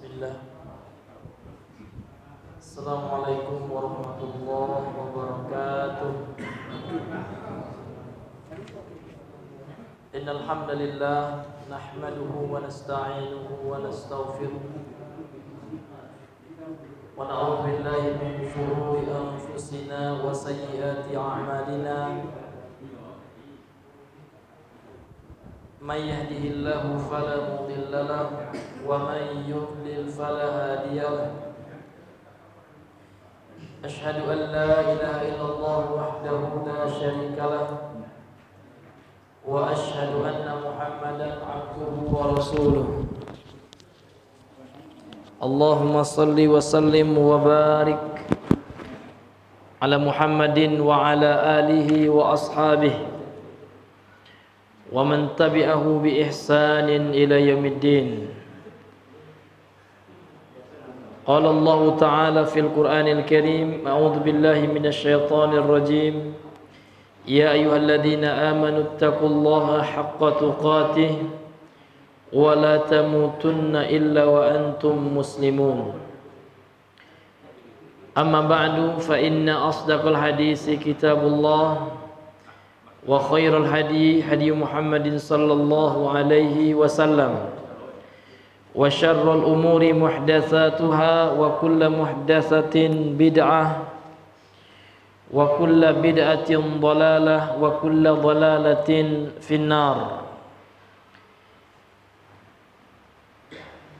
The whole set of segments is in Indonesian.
Bismillah. Assalamualaikum warahmatullahi wabarakatuh. Innal hamdalillah nahmaduhu wa nasta'inuhu wa nastaghfiruh wa na'udzu billahi min shururi anfusina wa sayyiati a'malina. Man yahdihillahu fala mudilla lahu wa man yudlil fala hadiya lahu. Asyhadu an la ilaha illallah wahdahu la syarika lahu wa asyhadu anna Muhammadan abduhu wa rasuluh. Allahumma salli wa sallim wa barik ala Muhammadin wa ala alihi wa ashabihi wa man tabi'ahu bi ihsanin ila yaumiddin. Qala Allah Ta'ala fil Qur'anil Karim, a'udzu billahi minasy syaithanir rajim. Ya ayyuhalladzina amanu taqullaha haqqa tuqatih wa la tamutunna illa wa antum muslimun. Amma ba'du, fa inna asdaqal hadisi kitabullah wa khairal hadi Muhammadin sallallahu alaihi wasallam wa syarrul umuri muhdatsatuha wa kullu muhdatsatin bid'ah wa kullu bid'atin dhalalah wa kullu dhalalatin finnar.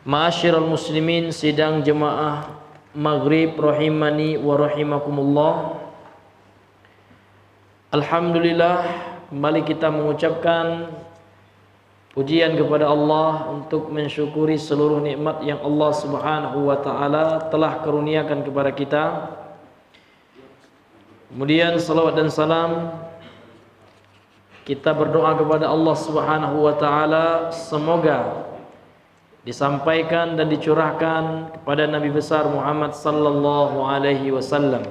Ma'asyiral muslimin, sidang jemaah maghrib rahimani wa rahimakumullah. Alhamdulillah, kembali kita mengucapkan pujian kepada Allah untuk mensyukuri seluruh nikmat yang Allah Subhanahu wa taala telah karuniakan kepada kita. Kemudian salawat dan salam kita berdoa kepada Allah Subhanahu wa taala semoga disampaikan dan dicurahkan kepada Nabi besar Muhammad sallallahu alaihi wasallam.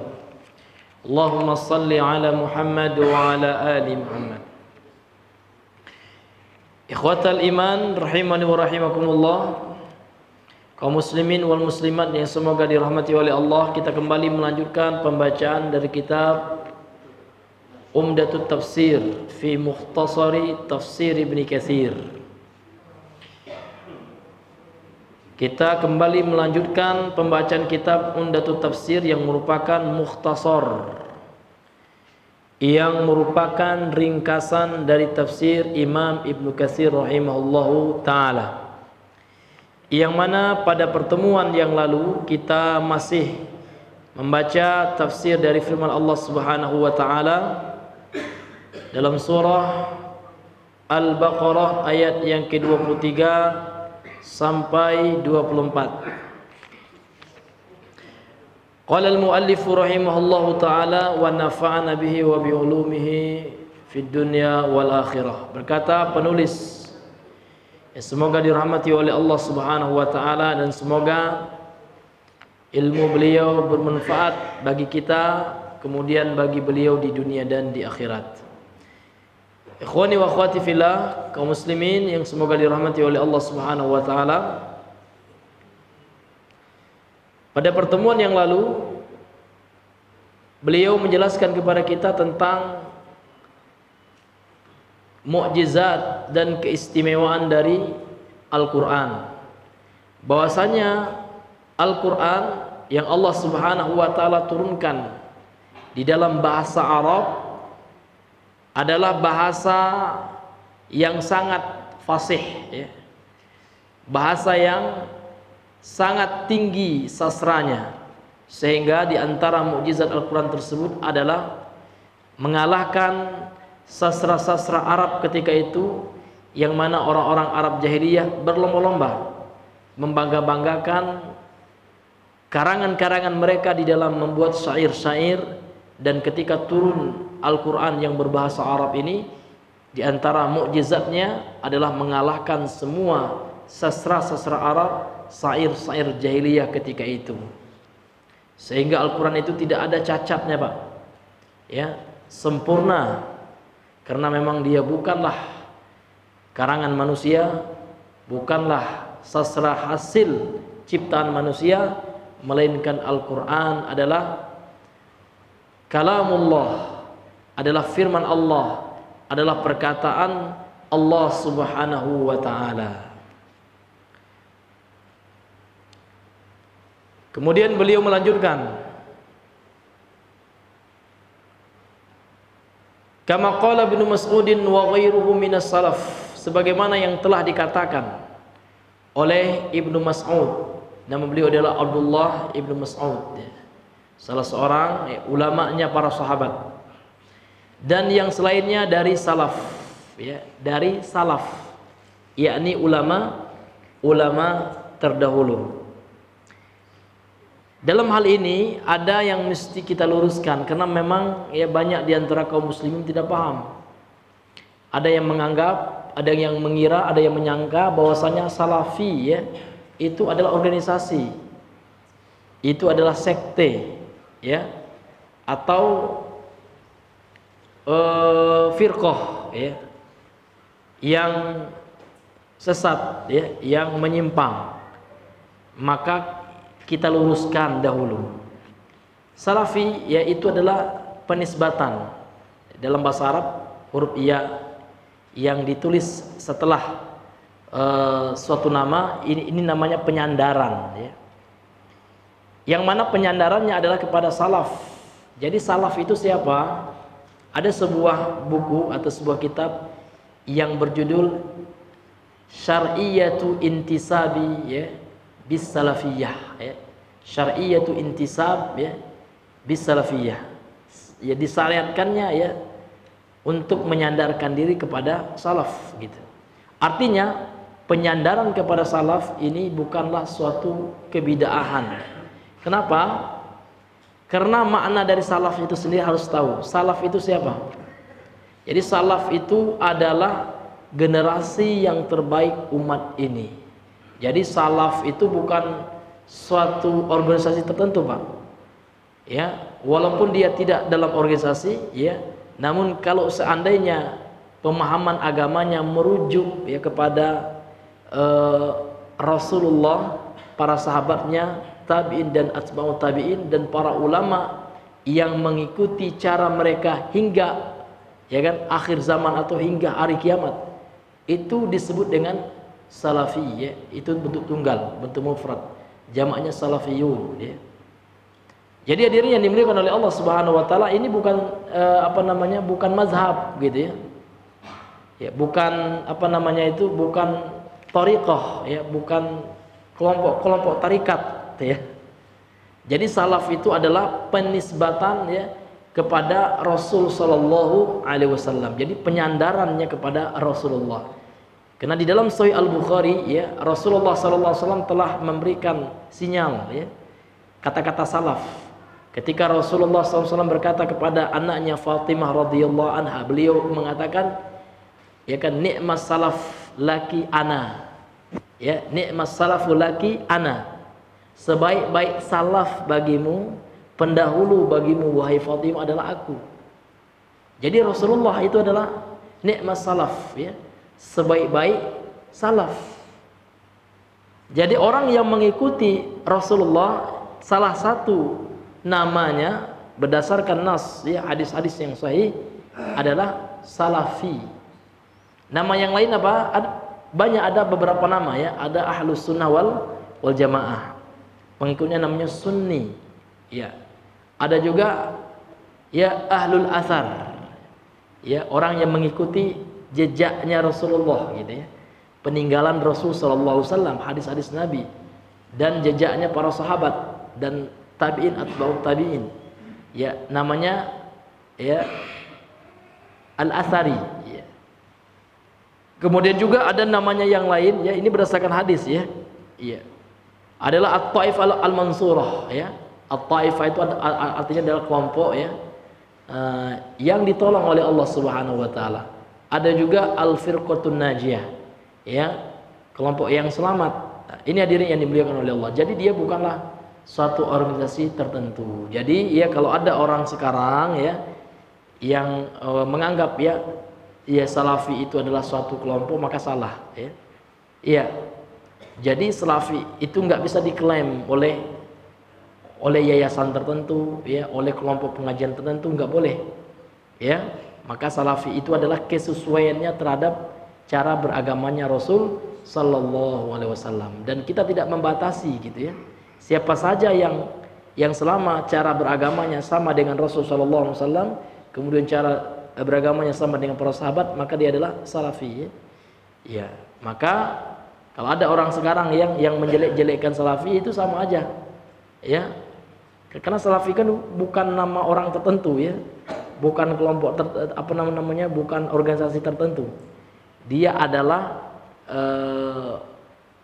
Allahumma salli ala Muhammad wa ala ali Muhammad. Ikhwatal iman rahimani wa rahimakumullah, kaum muslimin wal muslimat yang semoga dirahmati oleh Allah, kita kembali melanjutkan pembacaan dari kitab Umdatut Tafsir fi Mukhtasari Tafsir Ibnu Katsir. Kita kembali melanjutkan pembacaan kitab Umdatut Tafsir yang merupakan mukhtasar, yang merupakan ringkasan dari tafsir Imam Ibnu Katsir rahimahullahu ta'ala, yang mana pada pertemuan yang lalu kita masih membaca tafsir dari firman Allah Subhanahu wa ta'ala dalam surah Al-Baqarah ayat yang ke-23 sampai 24. Qala al-muallif rahimahullahu ta'ala wa nafa'ana bihi wa bi ulumihi fid dunya wal akhirah. Berkata penulis, semoga dirahmati oleh Allah Subhanahu wa taala dan semoga ilmu beliau bermanfaat bagi kita, kemudian bagi beliau di dunia dan di akhirat. Ikhwani wa akhwati fillah, kaum muslimin yang semoga dirahmati oleh Allah Subhanahu wa taala. Pada pertemuan yang lalu beliau menjelaskan kepada kita tentang mukjizat dan keistimewaan dari Al-Qur'an. Bahwasanya Al-Qur'an yang Allah Subhanahu wa taala turunkan di dalam bahasa Arab adalah bahasa yang sangat fasih, ya. Bahasa yang sangat tinggi sastranya, sehingga di antara mukjizat Al-Quran tersebut adalah mengalahkan sastra-sastra Arab ketika itu, yang mana orang-orang Arab jahiliyah berlomba-lomba membangga-banggakan karangan-karangan mereka di dalam membuat syair-syair. Dan ketika turun Al-Quran yang berbahasa Arab ini, di antara mukjizatnya adalah mengalahkan semua sastra-sastra Arab, syair-syair jahiliyah ketika itu, sehingga Al-Quran itu tidak ada cacatnya, Pak, ya, sempurna, karena memang dia bukanlah karangan manusia, bukanlah sastra hasil ciptaan manusia, melainkan Al-Quran adalah kalamullah, adalah firman Allah, adalah perkataan Allah Subhanahu wa ta'ala. Kemudian beliau melanjutkan, kama qala Ibnu Mas'udin wa ghairuhu minas salaf, sebagaimana yang telah dikatakan oleh Ibnu Mas'ud. Nama beliau adalah Abdullah Ibnu Mas'ud, salah seorang ulamanya para sahabat, dan yang selainnya dari salaf, ya, dari salaf, yakni ulama terdahulu. Dalam hal ini ada yang mesti kita luruskan, karena memang ya banyak di antara kaum muslimin tidak paham. Ada yang menganggap, ada yang mengira, ada yang menyangka bahwasanya salafi, ya, itu adalah organisasi, itu adalah sekte, ya, atau firqah, ya, yang sesat, ya, yang menyimpang. Maka kita luruskan dahulu. Salafi, ya, itu adalah penisbatan dalam bahasa Arab, huruf ya yang ditulis setelah suatu nama, ini namanya penyandaran, ya. Yang mana penyandarannya adalah kepada salaf. Jadi salaf itu siapa? Ada sebuah buku atau sebuah kitab yang berjudul Syar'iyyatu Intisabi, ya, bis salafiyah, ya. Syar'iyyatu intisab, ya, bis salafiyah. Ya, disyariatkannya, ya, untuk menyandarkan diri kepada salaf, gitu. Artinya penyandaran kepada salaf ini bukanlah suatu kebid'ahan. Kenapa? Karena makna dari salaf itu sendiri harus tahu. Salaf itu siapa? Jadi salaf itu adalah generasi yang terbaik umat ini. Jadi salaf itu bukan suatu organisasi tertentu, Pak. Ya, walaupun dia tidak dalam organisasi, ya, namun kalau seandainya pemahaman agamanya merujuk, ya, kepada Rasulullah, para sahabatnya, tabi'in dan atba'ut tabi'in, dan para ulama yang mengikuti cara mereka hingga, ya kan, akhir zaman atau hingga hari kiamat, itu disebut dengan salafi, ya. Itu bentuk tunggal, bentuk mufrad, jamaknya salafiyun, ya. Jadi hadirin yang dimuliakan oleh Allah Subhanahu wa taala, ini bukan bukan mazhab, gitu, ya. Ya, bukan bukan thariqah, ya, bukan kelompok tarikat, ya. Jadi salaf itu adalah penisbatan, ya, kepada Rasul sallallahu alaihi wasallam. Jadi penyandarannya kepada Rasulullah. Karena di dalam Sahih Al-Bukhari, ya, Rasulullah sallallahu alaihi wasallam telah memberikan sinyal, ya, kata-kata salaf. Ketika Rasulullah SAW berkata kepada anaknya Fatimah radhiyallahu anha, beliau mengatakan, ya kan, ni'mas salaf laki ana, ya, ni'mas salafu laki ana, sebaik-baik salaf bagimu, pendahulu bagimu wahai Fatimah adalah aku. Jadi Rasulullah itu adalah ni'mas salaf, ya, sebaik-baik salaf. Jadi orang yang mengikuti Rasulullah, salah satu namanya berdasarkan nas, ya, hadis-hadis yang sahih adalah salafi. Nama yang lain apa? Banyak, ada beberapa nama, ya. Ada ahlus sunnah wal jamaah, pengikutnya namanya sunni, ya. Ada juga, ya, ahlul athar, ya, orang yang mengikuti jejaknya Rasulullah, gitu, ya, peninggalan Rasul sallallahu alaihi wasallam, hadis-hadis Nabi, dan jejaknya para sahabat dan tabi'in atba'ut tabi'in, ya, namanya, ya, al-athari, ya. Kemudian juga ada namanya yang lain, ya, ini berdasarkan hadis, ya, ya, adalah at-taifah al-mansurah, ya. At-taifah itu artinya adalah kelompok, ya, yang ditolong oleh Allah Subhanahu wa taala. Ada juga al-firqatun najiyah, ya, kelompok yang selamat. Nah, ini hadirin yang dimuliakan oleh Allah. Jadi dia bukanlah suatu organisasi tertentu. Jadi, ya, kalau ada orang sekarang, ya, yang menganggap, ya, salafi itu adalah suatu kelompok, maka salah, ya. Iya. Jadi salafi itu nggak bisa diklaim oleh yayasan tertentu, ya, oleh kelompok pengajian tertentu, nggak boleh, ya. Maka salafi itu adalah kesesuaiannya terhadap cara beragamanya Rasul Sallallahu Alaihi Wasallam, dan kita tidak membatasi gitu ya. Siapa saja yang selama cara beragamanya sama dengan Rasul Sallallahu Alaihi Wasallam, kemudian cara beragamanya sama dengan para sahabat, maka dia adalah salafi, ya. Ya, maka kalau ada orang sekarang yang menjelek-jelekkan salafi, itu sama aja, ya. Karena salafi kan bukan nama orang tertentu, ya, bukan kelompok bukan organisasi tertentu. Dia adalah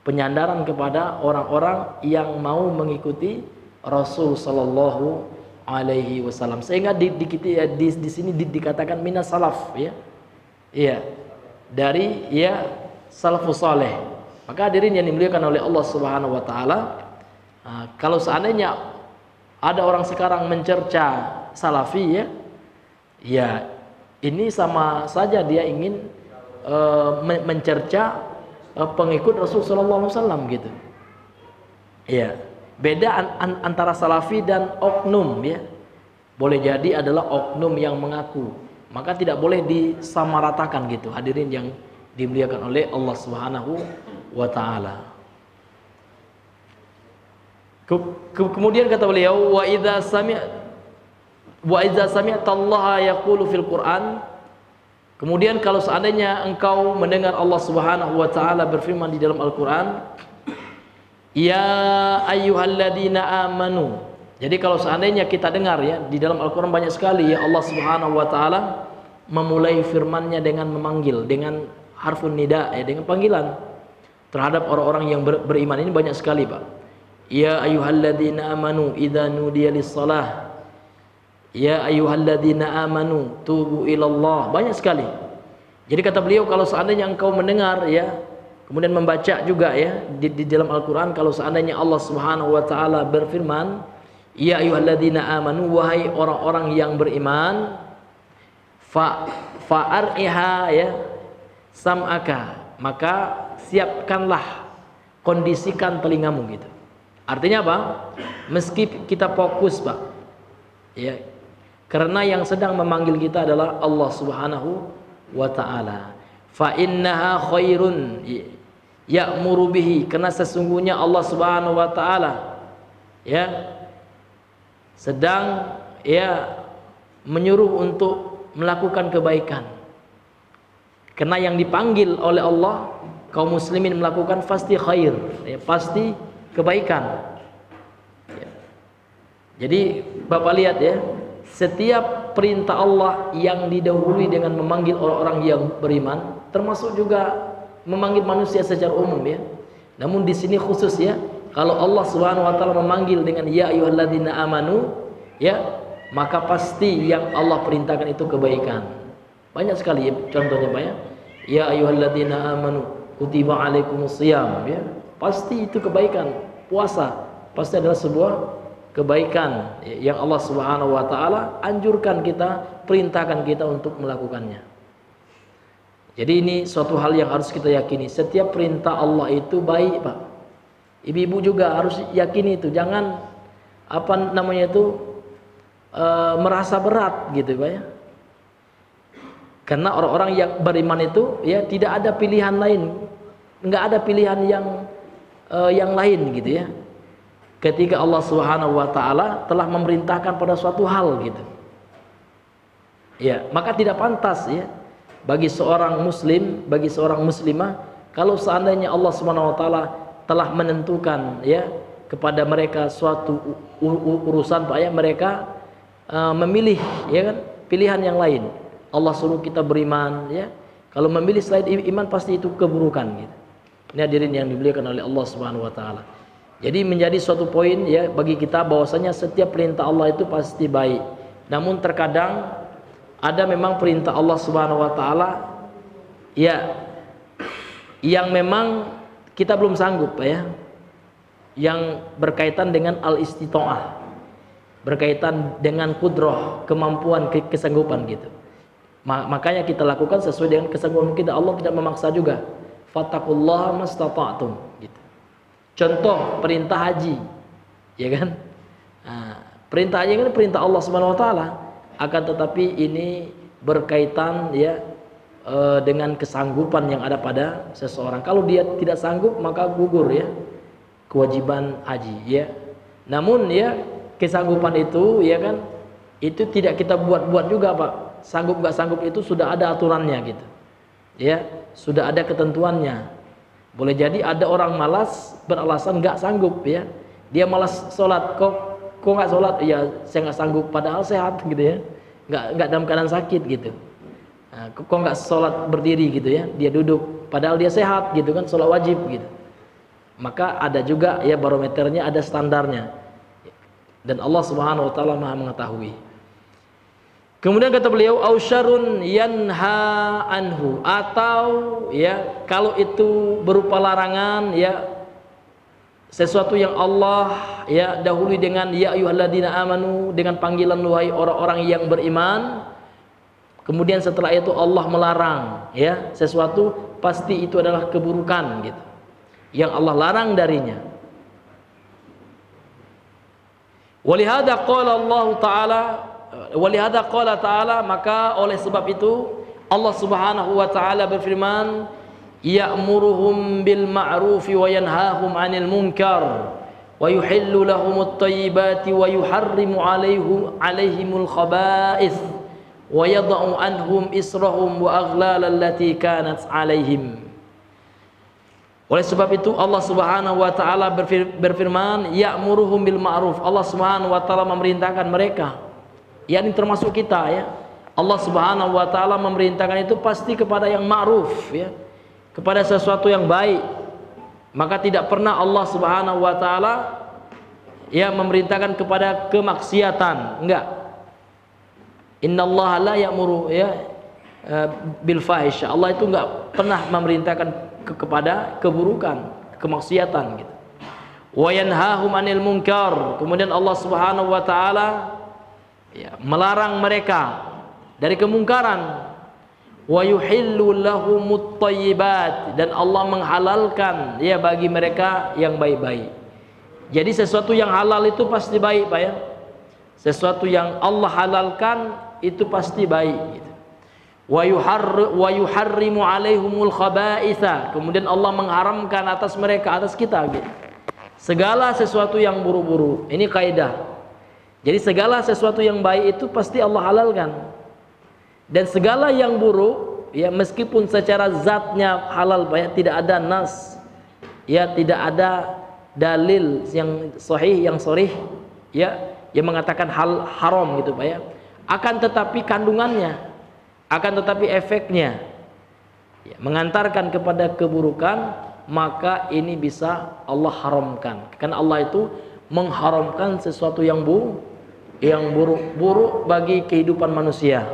penyandaran kepada orang-orang yang mau mengikuti Rasul Sallallahu Alaihi Wasallam. Sehingga di sini dikatakan minas salaf, ya, iya, dari ya salafus saleh. Maka hadirin yang dimuliakan oleh Allah Subhanahu Wa Taala, kalau seandainya ada orang sekarang mencerca salafi, ya ini sama saja dia ingin mencerca pengikut Rasul Sallallahu Alaihi Wasallam gitu. Ya, beda antara salafi dan oknum, ya. Boleh jadi adalah oknum yang mengaku, maka tidak boleh disamaratakan gitu. Hadirin yang dimuliakan oleh Allah Subhanahu Wa Taala. Kemudian kata beliau, wa idza sami'ta Allah yaqulu fil Qur'an. Kemudian kalau seandainya engkau mendengar Allah Subhanahu wa taala berfirman di dalam Al-Qur'an, ya ayyuhalladzina amanu. Jadi kalau seandainya kita dengar, ya, di dalam Al-Qur'an banyak sekali, ya, Allah Subhanahu wa taala memulai firman-Nya dengan memanggil, dengan harfun nida, ya, dengan panggilan terhadap orang-orang yang beriman. Ini banyak sekali, Pak. Ya ayyuhalladzina amanu idza nudiya lis-shalah. Ya ayyuhalladzina amanu tubu ilallah. Banyak sekali. Jadi kata beliau, kalau seandainya engkau mendengar, ya, kemudian membaca juga, ya, di dalam Al-Qur'an, kalau seandainya Allah Subhanahu wa taala berfirman, ya ayyuhalladzina amanu, wahai orang-orang yang beriman, fa'ar'iha, ya, sam'aka, maka siapkanlah, kondisikan telingamu gitu. Artinya apa? Meski kita fokus, Pak, ya, karena yang sedang memanggil kita adalah Allah Subhanahu wa taala. Fa innaha khairun ya'muru bihi, karena sesungguhnya Allah Subhanahu wa taala, ya, sedang, ya, menyuruh untuk melakukan kebaikan. Karena yang dipanggil oleh Allah kaum muslimin melakukan pasti khair, ya, pasti kebaikan. Ya. Jadi Bapak lihat, ya, setiap perintah Allah yang didahului dengan memanggil orang-orang yang beriman, termasuk juga memanggil manusia secara umum, ya. Namun di sini khusus, ya, kalau Allah Subhanahu wa taala memanggil dengan ya ayyuhalladzina amanu, ya, maka pasti yang Allah perintahkan itu kebaikan. Banyak sekali, ya, contohnya, Pak, ya. Ya ayyuhalladzina amanu kutiba alaikumusiyam, ya. Pasti itu kebaikan. Puasa pasti adalah sebuah kebaikan yang Allah Subhanahu wa taala anjurkan kita, perintahkan kita untuk melakukannya. Jadi ini suatu hal yang harus kita yakini. Setiap perintah Allah itu baik, Pak. Ibu-ibu juga harus yakini itu. Jangan merasa berat gitu, Pak, ya. Karena orang-orang yang beriman itu, ya, tidak ada pilihan lain. Enggak ada pilihan yang lain gitu, ya. Ketika Allah Subhanahu wa taala telah memerintahkan pada suatu hal gitu. Ya, maka tidak pantas, ya, bagi seorang muslim, bagi seorang muslimah, kalau seandainya Allah Subhanahu wa taala telah menentukan, ya, kepada mereka suatu urusan, Pak, ya, mereka memilih, ya kan, pilihan yang lain. Allah suruh kita beriman, ya. Kalau memilih selain iman pasti itu keburukan gitu. Ini hadirin yang dimuliakan oleh Allah Subhanahu wa taala. Jadi menjadi suatu poin, ya, bagi kita bahwasanya setiap perintah Allah itu pasti baik. Namun terkadang ada memang perintah Allah Subhanahu wa taala, ya, yang memang kita belum sanggup, Pak, ya. Yang berkaitan dengan al-istita'ah. Berkaitan dengan kudrah, kemampuan, kesanggupan gitu. Makanya kita lakukan sesuai dengan kesanggupan kita. Allah tidak memaksa juga. Fattaqullaha mastata'tum gitu. Contoh perintah haji, ya kan? Nah, perintah haji kan perintah Allah Subhanahu Wa Taala. Akan tetapi ini berkaitan ya dengan kesanggupan yang ada pada seseorang. Kalau dia tidak sanggup maka gugur ya kewajiban haji ya. Namun ya kesanggupan itu ya kan itu tidak kita buat-buat juga Pak. Sanggup nggak sanggup itu sudah ada aturannya gitu. Ya, sudah ada ketentuannya. Boleh jadi ada orang malas beralasan nggak sanggup ya. Dia malas sholat, kok nggak sholat? Ya saya nggak sanggup padahal sehat gitu ya. Nggak dalam keadaan sakit gitu. Nah, kok nggak sholat berdiri gitu ya, dia duduk padahal dia sehat gitu kan, sholat wajib gitu. Maka ada juga ya barometernya, ada standarnya, dan Allah Subhanahu Wa Taala Maha mengetahui. Kemudian kata beliau ausyarun yanha anhu, atau ya kalau itu berupa larangan ya sesuatu yang Allah ya dahului dengan ya ayyuhalladzina amanu, dengan panggilan wahai orang-orang yang beriman. Kemudian setelah itu Allah melarang ya sesuatu, pasti itu adalah keburukan gitu yang Allah larang darinya. Walihada qala Allah Ta'ala, walihada qala Ta'ala, maka oleh sebab itu Allah Subhanahu wa taala berfirman, ya'muruhum bil ma'rufi wa yanhahum 'anil munkar wa yuhillu lahumut thayyibati wa yuharrimu 'alaihimul khaba'ith wa yada'u anhum israhum wa aghlal allati kanat 'alaihim. Oleh sebab itu Allah Subhanahu wa taala berfirman, ya'muruhum bil ma'ruf. Allah Subhanahu wa taala memerintahkan mereka, yakni termasuk kita ya. Allah Subhanahu wa taala memerintahkan itu pasti kepada yang ma'ruf ya, kepada sesuatu yang baik. Maka tidak pernah Allah Subhanahu wa taala ya memerintahkan kepada kemaksiatan, enggak. Innallaha la ya'muru ya bil fahisha. Allah itu enggak pernah memerintahkan kepada keburukan, kemaksiatan gitu. Wa yanhahum 'anil munkar. Kemudian Allah Subhanahu wa taala ya melarang mereka dari kemungkaran. Wa yuhillu lahumut thayyibat, dan Allah menghalalkan ya bagi mereka yang baik-baik. Jadi sesuatu yang halal itu pasti baik Pak ya. Sesuatu yang Allah halalkan itu pasti baik gitu. Wa yuharrimu alaihumul khaba'itha. Kemudian Allah mengharamkan atas mereka, atas kita gitu, segala sesuatu yang buruk-buruk. Ini kaidah. Jadi segala sesuatu yang baik itu pasti Allah halalkan. Dan segala yang buruk ya meskipun secara zatnya halal Pak ya, tidak ada nas ya, tidak ada dalil yang sahih, yang sharih ya yang mengatakan hal haram gitu Pak ya. Akan tetapi kandungannya, akan tetapi efeknya ya, mengantarkan kepada keburukan, maka ini bisa Allah haramkan. Karena Allah itu mengharamkan sesuatu yang buruk bagi kehidupan manusia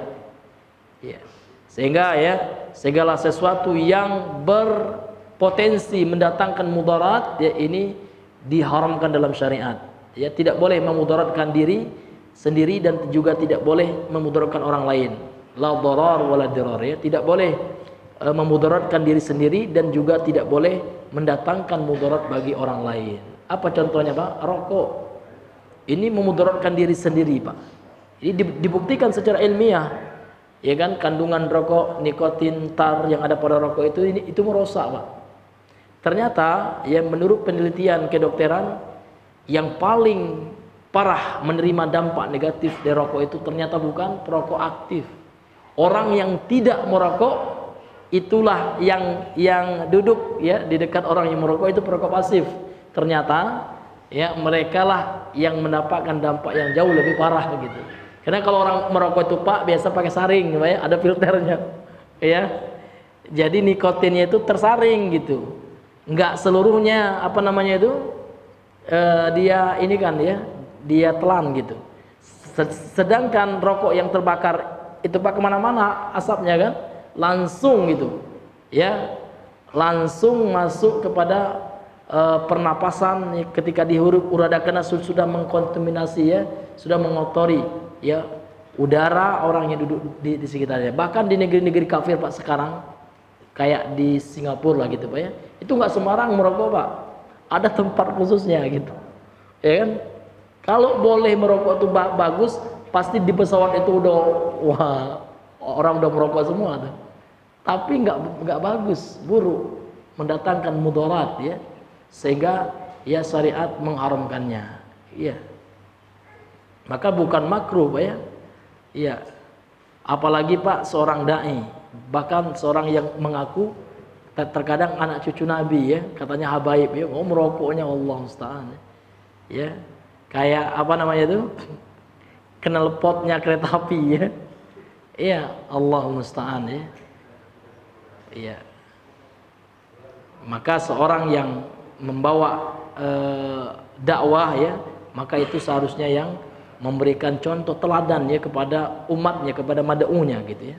ya. Sehingga ya segala sesuatu yang berpotensi mendatangkan mudarat ya ini diharamkan dalam syariat ya. Tidak boleh memudaratkan diri sendiri dan juga tidak boleh memudaratkan orang lain. La darar wala dirar ya, tidak boleh memudaratkan diri sendiri dan juga tidak boleh mendatangkan mudarat bagi orang lain. Apa contohnya Pak? Rokok. Ini memudaratkan diri sendiri Pak. Ini dibuktikan secara ilmiah. Ya kan, kandungan rokok, nikotin, tar yang ada pada rokok itu merusak Pak. Ternyata ya menurut penelitian kedokteran yang paling parah menerima dampak negatif dari rokok itu ternyata bukan perokok aktif. Orang yang tidak merokok itulah yang duduk ya di dekat orang yang merokok, itu perokok pasif. Ternyata ya mereka lah yang mendapatkan dampak yang jauh lebih parah gitu. Karena kalau orang merokok itu Pak biasa pakai saring ya, ada filternya ya. Jadi nikotinnya itu tersaring gitu. Enggak seluruhnya apa namanya itu dia ini kan ya, dia telan gitu. Sedangkan rokok yang terbakar itu Pak kemana-mana asapnya kan, langsung gitu ya, langsung masuk kepada pernapasan ketika dihirup uradakana sudah mengkontaminasi ya, sudah mengotori ya udara orang yang duduk di sekitarnya. Bahkan di negeri-negeri kafir Pak sekarang kayak di Singapura lah gitu Pak ya, itu nggak sembarang merokok Pak. Ada tempat khususnya gitu. Ya kan? Kalau boleh merokok itu bagus, pasti di pesawat itu udah wah, orang udah merokok semua tuh. Tapi nggak bagus, buruk, mendatangkan mudarat ya. Sehingga ya syariat mengharamkannya. Iya. Maka bukan makruh, Pak ya. Iya. Apalagi Pak seorang dai, bahkan seorang yang mengaku terkadang anak cucu Nabi ya, katanya habaib ya, merokoknya Allah musta'an ya. Kayak apa namanya itu? Knalpotnya kereta api ya. Iya, Allah musta'an ya. Iya. Maka seorang yang membawa dakwah ya, maka itu seharusnya yang memberikan contoh teladan ya kepada umatnya, kepada mad'unya gitu ya.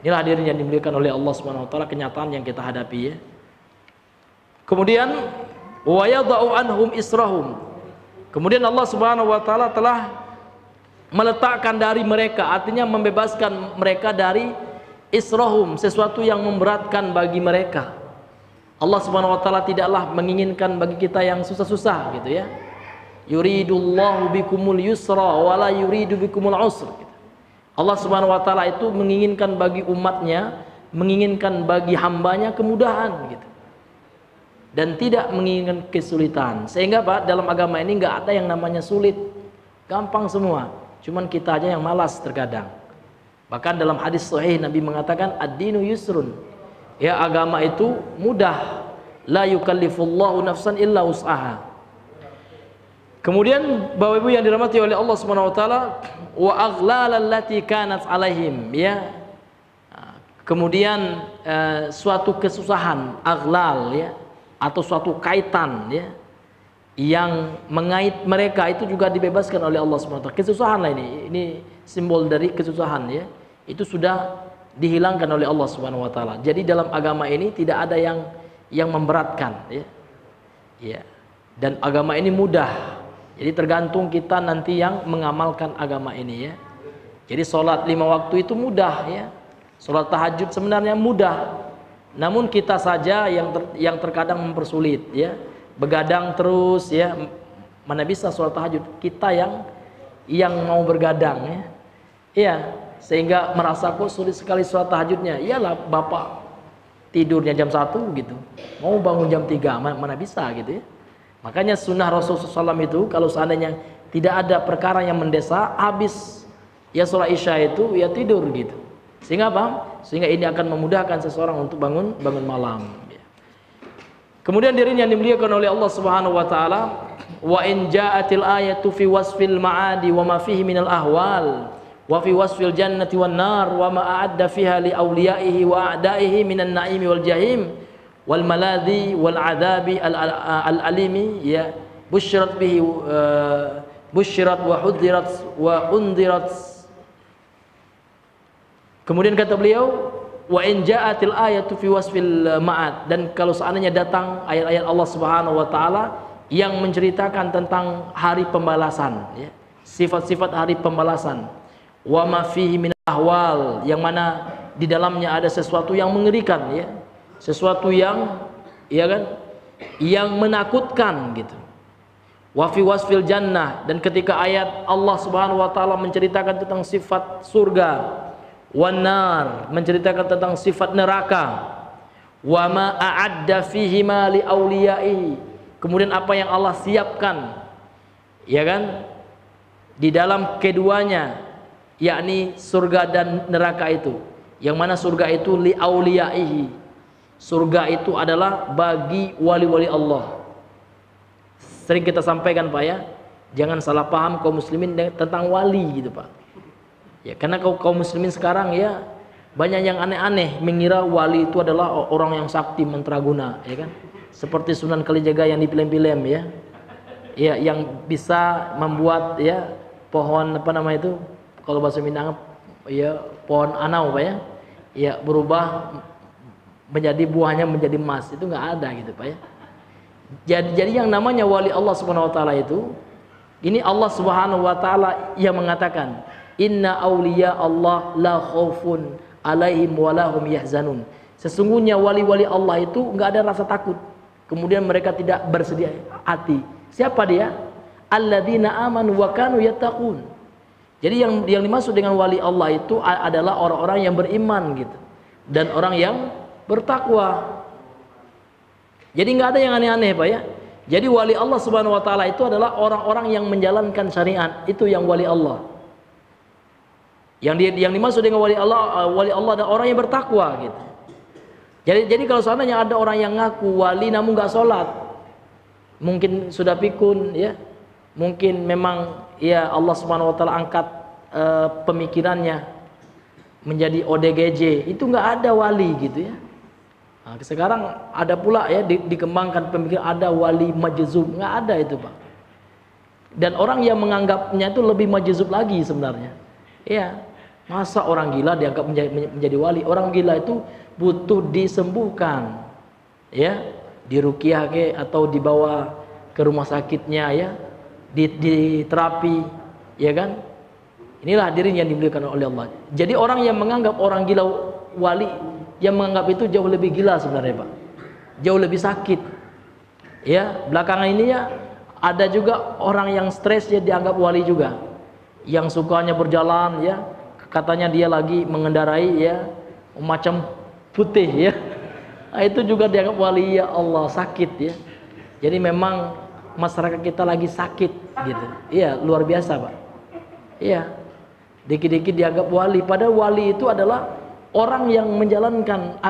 Inilah hadirin yang dimuliakan oleh Allah Subhanahu wa taala, kenyataan yang kita hadapi ya. Kemudian wa yadha'u anhum israhum. Kemudian Allah Subhanahu wa taala telah meletakkan dari mereka, artinya membebaskan mereka dari israhum, sesuatu yang memberatkan bagi mereka. Allah Subhanahu wa taala tidaklah menginginkan bagi kita yang susah-susah gitu ya. Yuridullahu bikumul yusra wa la yuridu bikumul usra. Allah Subhanahu wa taala itu menginginkan bagi umatnya, menginginkan bagi hambanya kemudahan gitu. Dan tidak menginginkan kesulitan. Sehingga Pak, dalam agama ini nggak ada yang namanya sulit. Gampang semua. Cuman kita aja yang malas terkadang. Bahkan dalam hadis sahih Nabi mengatakan ad-dinu yusrun. Ya, agama itu mudah. La yukallifullahu nafsan illa wus'aha. Kemudian Bapak Ibu yang dirahmati oleh Allah Subhanahu wa taala, wa aghlal allati kanat alaihim ya. Kemudian suatu kesusahan, aghlal ya, atau suatu kaitan ya, yang mengait mereka itu juga dibebaskan oleh Allah Subhanahu wa taala. Kesusahan lah ini simbol dari kesusahan ya. Itu sudah dihilangkan oleh Allah Subhanahu wa taala. Jadi dalam agama ini tidak ada yang memberatkan ya. Ya. Dan agama ini mudah. Jadi tergantung kita nanti yang mengamalkan agama ini ya. Jadi sholat 5 waktu itu mudah ya. Sholat tahajud sebenarnya mudah. Namun kita saja yang terkadang mempersulit ya. Begadang terus ya. Mana bisa sholat tahajud? Kita yang mau bergadang ya. Iya, sehingga merasa kok sulit sekali sholat tahajudnya. Iyalah bapak tidurnya jam 1 gitu. Mau bangun jam 3 mana bisa gitu ya. Makanya sunnah Rasulullah SAW itu kalau seandainya tidak ada perkara yang mendesak, habis ya sholat isya itu ya tidur gitu. Sehingga apa? Sehingga ini akan memudahkan seseorang untuk bangun malam. Kemudian dirinya yang dimuliakan oleh Allah Subhanahu wa taala, wa in ja'atil ayatu fi wasfil ma'adi wa ma fihi minal ahwal wa fi wasfil jannati wan nar wa ma a'adda fiha li awliyaihi wa a'daihi minan na'imi wal jahim wal maladhi wal adabi al alimi ya bushrat bihi bushrat wa hudirat wa undirat. Kemudian kata beliau wa in ja'atil ayatu fi wasfil ma'ad, dan kalau seandainya datang ayat-ayat Allah Subhanahu wa taala yang menceritakan tentang hari pembalasan ya, sifat-sifat hari pembalasan, wa ma fihi min ahwal, yang mana di dalamnya ada sesuatu yang mengerikan ya, sesuatu yang ya kan, yang menakutkan gitu. Wa fi wasfil jannah, dan ketika ayat Allah Subhanahu wa taala menceritakan tentang sifat surga, wan nar, menceritakan tentang sifat neraka, wa ma a'adda fihi ma li auliyai, kemudian apa yang Allah siapkan ya kan di dalam keduanya, yakni surga dan neraka itu, yang mana surga itu li auliyaihi, surga itu adalah bagi wali-wali Allah. Sering kita sampaikan Pak ya, jangan salah paham kaum muslimin tentang wali gitu Pak ya, karena kaum muslimin sekarang ya banyak yang aneh-aneh, mengira wali itu adalah orang yang sakti mantraguna ya kan, seperti Sunan Kalijaga yang di film-film ya, ya yang bisa membuat ya pohon apa nama itu kalau bahasa Minang ya pohon anau Pak ya, ya berubah menjadi buahnya menjadi emas, itu nggak ada gitu Pak ya. Jadi yang namanya wali Allah Subhanahu wa taala itu, ini Allah Subhanahu wa taala yang mengatakan inna auliya Allah la khaufun alaihim wa lahum yahzanun. Sesungguhnya wali-wali Allah itu enggak ada rasa takut kemudian mereka tidak bersedia hati. Siapa dia? Alladzina amanu wa kanu yattaqun. Jadi yang dimaksud dengan wali Allah itu adalah orang-orang yang beriman gitu, dan orang yang bertakwa. Jadi nggak ada yang aneh-aneh, Pak ya. Jadi wali Allah Subhanahu wa taala itu adalah orang-orang yang menjalankan syariat, itu yang wali Allah. Yang dimaksud dengan wali Allah adalah orang yang bertakwa gitu. Jadi kalau seandainya ada orang yang ngaku wali namun nggak sholat, mungkin sudah pikun ya, mungkin memang ya Allah Subhanahu wa taala angkat pemikirannya menjadi ODGJ, itu nggak ada wali gitu ya. Nah, sekarang ada pula ya dikembangkan pemikiran ada wali majzub, nggak ada itu, Pak. Dan orang yang menganggapnya itu lebih majzub lagi sebenarnya. Ya, masa orang gila dianggap menjadi wali? Orang gila itu butuh disembuhkan, ya, diruqyah atau dibawa ke rumah sakitnya ya, di terapi, ya kan? Inilah hadirin yang dimuliakan oleh Allah. Jadi orang yang menganggap orang gila wali, yang menganggap itu jauh lebih gila sebenarnya, Pak. Jauh lebih sakit. Ya, belakangan ini ya ada juga orang yang stres ya dianggap wali juga. Yang sukanya berjalan ya, katanya dia lagi mengendarai ya macam putih ya. Nah, itu juga dianggap wali, ya Allah, sakit ya. Jadi memang masyarakat kita lagi sakit gitu. Iya, luar biasa, Pak. Iya. Dikit-dikit dianggap wali, padahal wali itu adalah orang yang menjalankan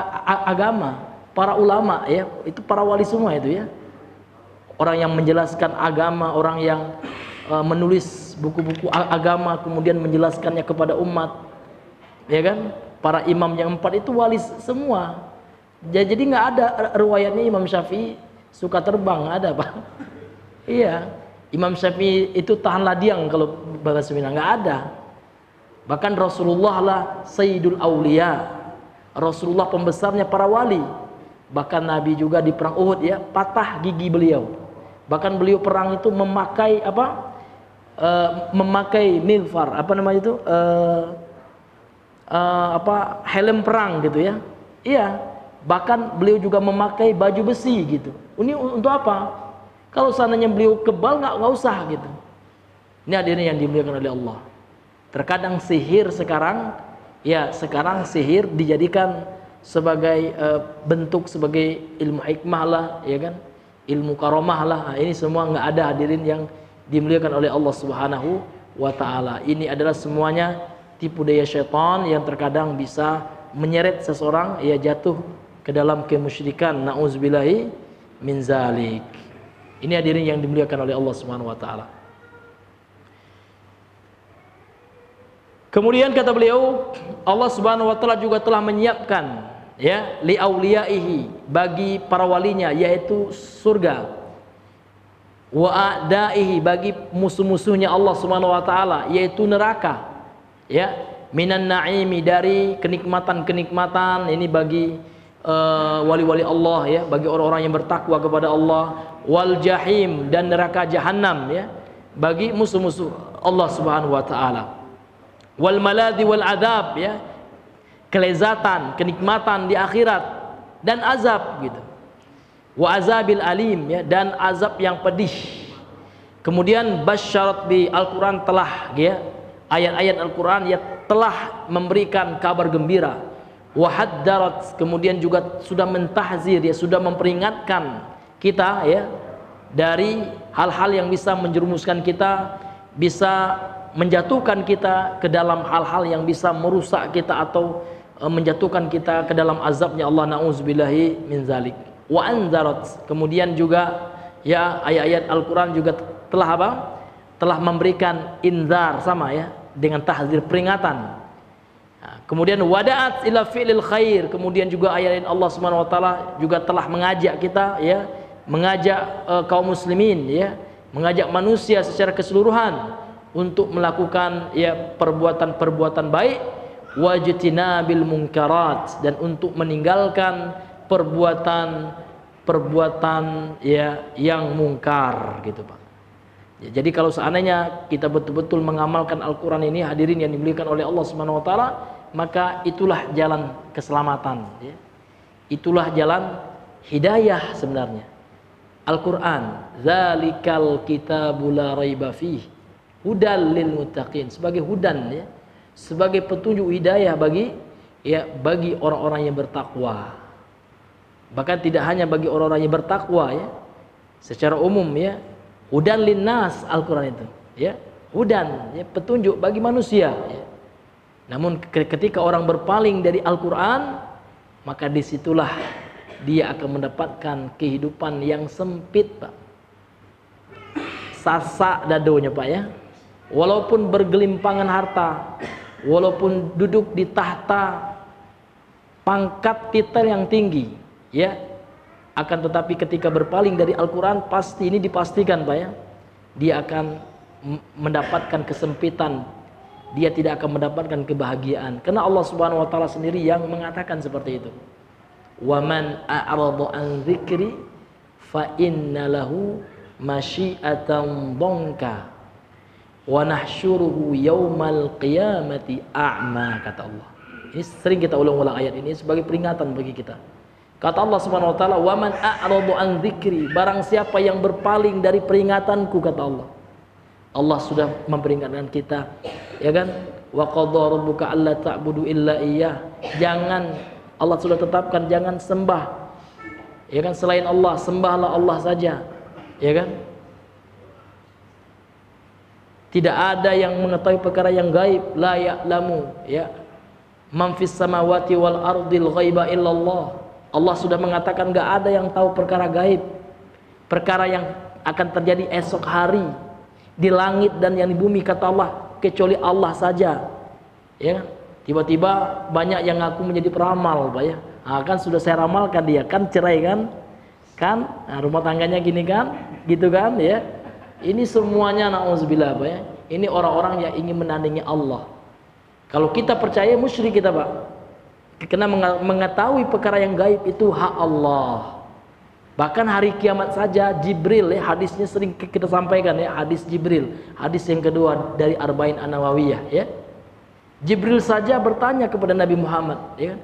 agama, para ulama ya, itu para wali semua itu ya. Orang yang menjelaskan agama, orang yang menulis buku-buku agama kemudian menjelaskannya kepada umat. Ya kan? Para imam yang 4 itu wali semua. Jadi nggak ada riwayatnya Imam Syafi'i suka terbang, nggak ada, Pak. Iya. Imam Syafi'i itu tahan ladiang kalau bahasa Minang, nggak ada. Bahkan Rasulullah lah Sayyidul Aulia, Rasulullah pembesarnya para wali. Bahkan Nabi juga di perang Uhud ya, patah gigi beliau. Bahkan beliau perang itu memakai apa? Memakai mighfar, apa namanya itu? Helm perang gitu ya. Iya. Bahkan beliau juga memakai baju besi gitu. Ini untuk apa? Kalau seandainya beliau kebal nggak usah gitu. Ini hadirin yang dimuliakan oleh Allah. Terkadang sihir sekarang sihir dijadikan sebagai bentuk, sebagai ilmu hikmah lah, ya kan, ilmu karomah lah. Nah, ini semua nggak ada, hadirin yang dimuliakan oleh Allah Subhanahu wa taala. Ini adalah semuanya tipu daya syaitan yang terkadang bisa menyeret seseorang ya jatuh ke dalam kemusyrikan. Nauzubillahi min zalik. Ini hadirin yang dimuliakan oleh Allah Subhanahu wa taala. Kemudian kata beliau, Allah Subhanahu wa taala juga telah menyiapkan ya li auliyaihi, bagi para walinya, yaitu surga. Wa a'daihi, bagi musuh-musuhnya Allah Subhanahu wa taala, yaitu neraka. Ya, minan naimi, dari kenikmatan-kenikmatan ini bagi wali-wali Allah ya, bagi orang-orang yang bertakwa kepada Allah. Wal jahim, dan neraka jahanam ya, bagi musuh-musuh Allah Subhanahu wa taala. Wal maladhi wal adab, ya, kelezatan, kenikmatan di akhirat, dan azab gitu. Wa azabil alim, ya, dan azab yang pedih. Kemudian basyarat bi, Al-Quran telah ya, ayat-ayat Al-Quran ya telah memberikan kabar gembira. Wa haddarat, kemudian juga sudah mentahzir ya, sudah memperingatkan kita ya dari hal-hal yang bisa menjerumuskan kita, bisa menjatuhkan kita ke dalam hal-hal yang bisa merusak kita atau menjatuhkan kita ke dalam azabnya Allah. Na'udzubillahi min zalik. Wa anzarat, kemudian juga ya ayat-ayat Al-Quran juga telah apa? Telah memberikan inzar, sama ya, dengan tahzir, peringatan. Nah, kemudian wada'at ila fi'lil khair, kemudian juga ayat Allah Subhanahu wa taala juga telah mengajak kita ya, mengajak kaum muslimin ya, mengajak manusia secara keseluruhan untuk melakukan ya perbuatan-perbuatan baik, wajtinabil munkarat, dan untuk meninggalkan perbuatan-perbuatan ya yang mungkar gitu, Pak. Ya, jadi kalau seandainya kita betul-betul mengamalkan Al-Quran ini, hadirin yang dimuliakan oleh Allah Subhanahu wa taala, maka itulah jalan keselamatan ya. Itulah jalan hidayah sebenarnya. Al-Qur'an, zalikal kitabul la raiba fih hudal lil muttaqin, sebagai hudan ya, sebagai petunjuk hidayah bagi bagi orang-orang yang bertakwa. Bahkan tidak hanya bagi orang-orang yang bertakwa ya, secara umum ya, hudan linnas Al-Qur'an itu ya, hudan ya, petunjuk bagi manusia ya. Namun ketika orang berpaling dari Al-Qur'an, maka disitulah dia akan mendapatkan kehidupan yang sempit, Pak. Sasak dadonya, Pak ya. Walaupun bergelimpangan harta, walaupun duduk di tahta pangkat titel yang tinggi, ya, akan tetapi ketika berpaling dari Al-Quran, pasti ini dipastikan, Pak ya, dia akan mendapatkan kesempitan, dia tidak akan mendapatkan kebahagiaan. Karena Allah Subhanahu wa taala sendiri yang mengatakan seperti itu. Wa man a'rada an dzikri fa inna lahu masyiatan dhanka wa nahsyuruhu yaumal qiyamati a'ma, kata Allah. Ini sering kita ulang-ulang ayat ini sebagai peringatan bagi kita. Kata Allah Subhanahu wa taala, "Wa man a'rada an dzikri", barang siapa yang berpaling dari peringatanku, kata Allah. Allah sudah memperingatkan kita, ya kan? Wa qadha rabbuka alla ta'budu illa iyyah. Jangan, Allah sudah tetapkan jangan sembah, ya kan, selain Allah, sembahlah Allah saja, ya kan? Tidak ada yang mengetahui perkara yang gaib, la ya'lamu ya man fis samawati wal ardil ghaiba illallah. Allah sudah mengatakan enggak ada yang tahu perkara gaib, perkara yang akan terjadi esok hari di langit dan yang di bumi, kata Allah, kecuali Allah saja. Ya, tiba-tiba banyak yang ngaku menjadi peramal, Pak ya. Nah, kan sudah saya ramalkan dia, kan cerai kan? Nah, rumah tangganya gini kan? Gitu kan ya. Ini semuanya na'udzubillah, Pak ya. Ini orang-orang yang ingin menandingi Allah. Kalau kita percaya, musyrik kita, Pak. Karena mengetahui perkara yang gaib itu hak Allah. Bahkan hari kiamat saja Jibril ya, hadisnya sering kita sampaikan ya, hadis Jibril, hadis yang kedua dari Arba'in An-Nawawiyah ya. Jibril saja bertanya kepada Nabi Muhammad ya.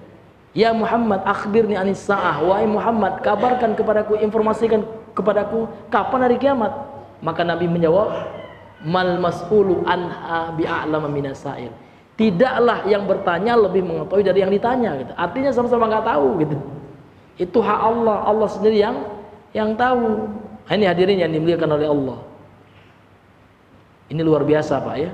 Ya Muhammad, akhbirni anis sa'ah. Wahai Muhammad, kabarkan kepadaku, informasikan kepadaku kapan hari kiamat. Maka Nabi menjawab, mal mas'ulu anha bi'a'lama minas sa'il. Tidaklah yang bertanya lebih mengetahui dari yang ditanya gitu. Artinya sama-sama nggak tahu gitu. Itu hak Allah, Allah sendiri yang tahu. Ini hadirin yang dimuliakan oleh Allah. Ini luar biasa, Pak ya.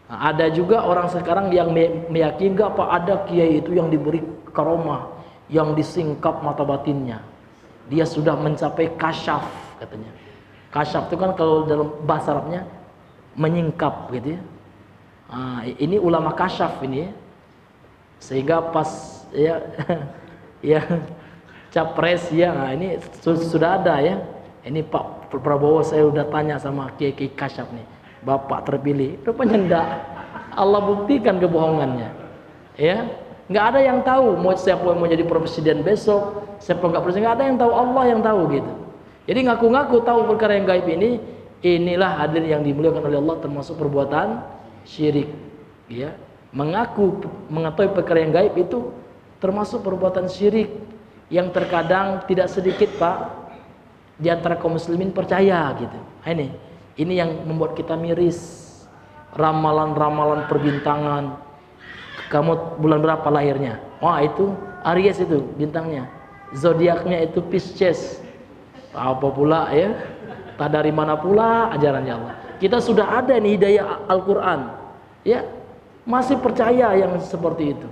Nah, ada juga orang sekarang yang meyakini enggak, Pak, ada kiai itu yang diberi karomah, yang disingkap mata batinnya. Dia sudah mencapai kasyaf katanya. Kasyaf itu kan kalau dalam bahasa Arabnya menyingkap gitu ya. Nah, ini ulama kasyaf ini ya. Sehingga pas ya ya capres ya, nah ini sudah ada ya. Ini Pak Prabowo, saya udah tanya sama kiai kasyaf nih, Bapak terpilih, rupanya enggak. Allah buktikan kebohongannya ya. Enggak ada yang tahu mau siapa yang mau jadi presiden besok, siapa enggak presiden, enggak ada yang tahu, Allah yang tahu gitu. Jadi ngaku-ngaku tahu perkara yang gaib ini, inilah hadir yang dimuliakan oleh Allah, termasuk perbuatan syirik ya. Mengaku mengetahui perkara yang gaib itu termasuk perbuatan syirik yang terkadang tidak sedikit, Pak, di antara kaum muslimin percaya gitu. Ini yang membuat kita miris. Ramalan-ramalan perbintangan, kamu bulan berapa lahirnya? Wah, itu Aries itu bintangnya, zodiaknya itu Pisces. Apa pula ya? Tak dari mana pula ajarannya Allah. Kita sudah ada nih hidayah Al-Quran ya, masih percaya yang seperti itu.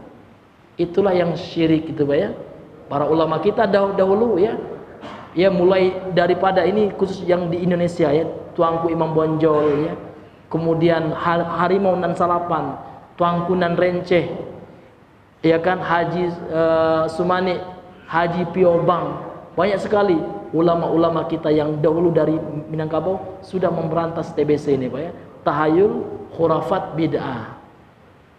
Itulah yang syirik itu, Pak ya. Para ulama kita dahulu ya, ya mulai daripada ini khusus yang di Indonesia ya, Tuanku Imam Bonjol ya, kemudian Harimau Nan Salapan, Tuanku Nan Renceh, ya kan, Haji Sumani, Haji Piobang, banyak sekali ulama-ulama kita yang dahulu dari Minangkabau sudah memberantas TBC ini, Pak ya, tahayul, khurafat, bid'ah.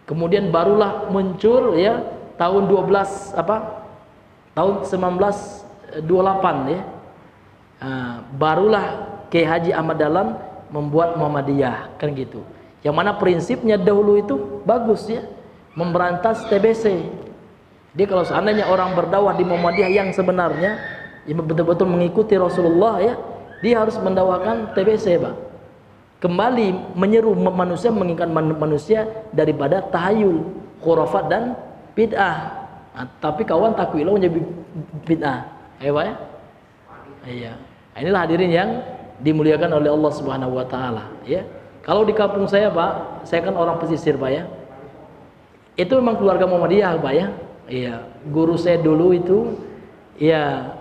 Kemudian barulah muncul ya tahun 1928 ya, barulah Kiai Haji Ahmad Dahlan membuat Muhammadiyah kan gitu. Yang mana prinsipnya dahulu itu bagus ya, memberantas TBC. Dia kalau seandainya orang berdakwah di Muhammadiyah yang sebenarnya yang betul-betul mengikuti Rasulullah ya, dia harus mendakwakan TBC, Pak. Kembali menyeru manusia, mengingatkan manusia daripada tahayul, khurafat dan bid'ah. Nah, tapi kawan takwil menjadi bid'ah. Ayo, Pak ya? Iya. Inilah hadirin yang dimuliakan oleh Allah Subhanahu wa taala, ya. Kalau di kampung saya, Pak, saya kan orang pesisir, Pak ya. Itu memang keluarga Muhammadiyah, Pak ya. Iya, guru saya dulu itu ya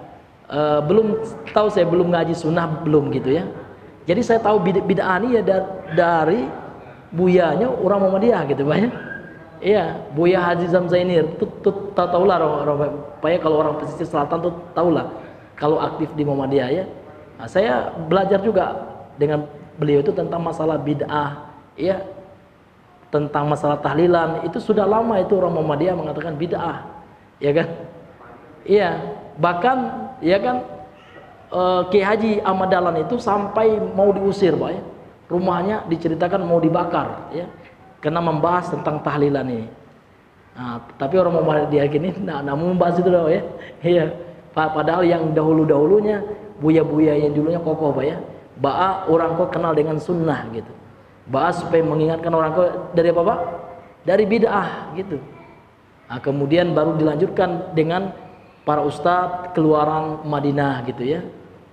belum tahu, saya belum ngaji sunnah belum gitu ya. Jadi saya tahu bid'ah ini ya dari buyanya orang Muhammadiyah gitu, Pak ya. Iya, Buya Haji Zamzainir tuh tahulah orang Pak ya, kalau orang pesisir selatan tuh tahulah kalau aktif di Muhammadiyah ya. Nah, saya belajar juga dengan beliau itu tentang masalah bid'ah ya, tentang masalah tahlilan. Itu sudah lama itu orang Muhammadiyah mengatakan bid'ah, ya kan? Iya, bahkan ya kan Kiai Haji Ahmad Dahlan itu sampai mau diusir, Pak ya. Rumahnya diceritakan mau dibakar ya, karena membahas tentang tahlilan ini. Nah, tapi orang Muhammadiyah gini nah membahas itu loh ya. Iya. Padahal yang dahulu-dahulunya buya-buya yang dulunya kokoh, Pak ya. Ba'a orang kok kenal dengan sunnah gitu. Ba'a supaya mengingatkan orang kok dari apa, Pak? Dari bid'ah gitu. Nah, kemudian baru dilanjutkan dengan para ustadz keluaran Madinah gitu ya.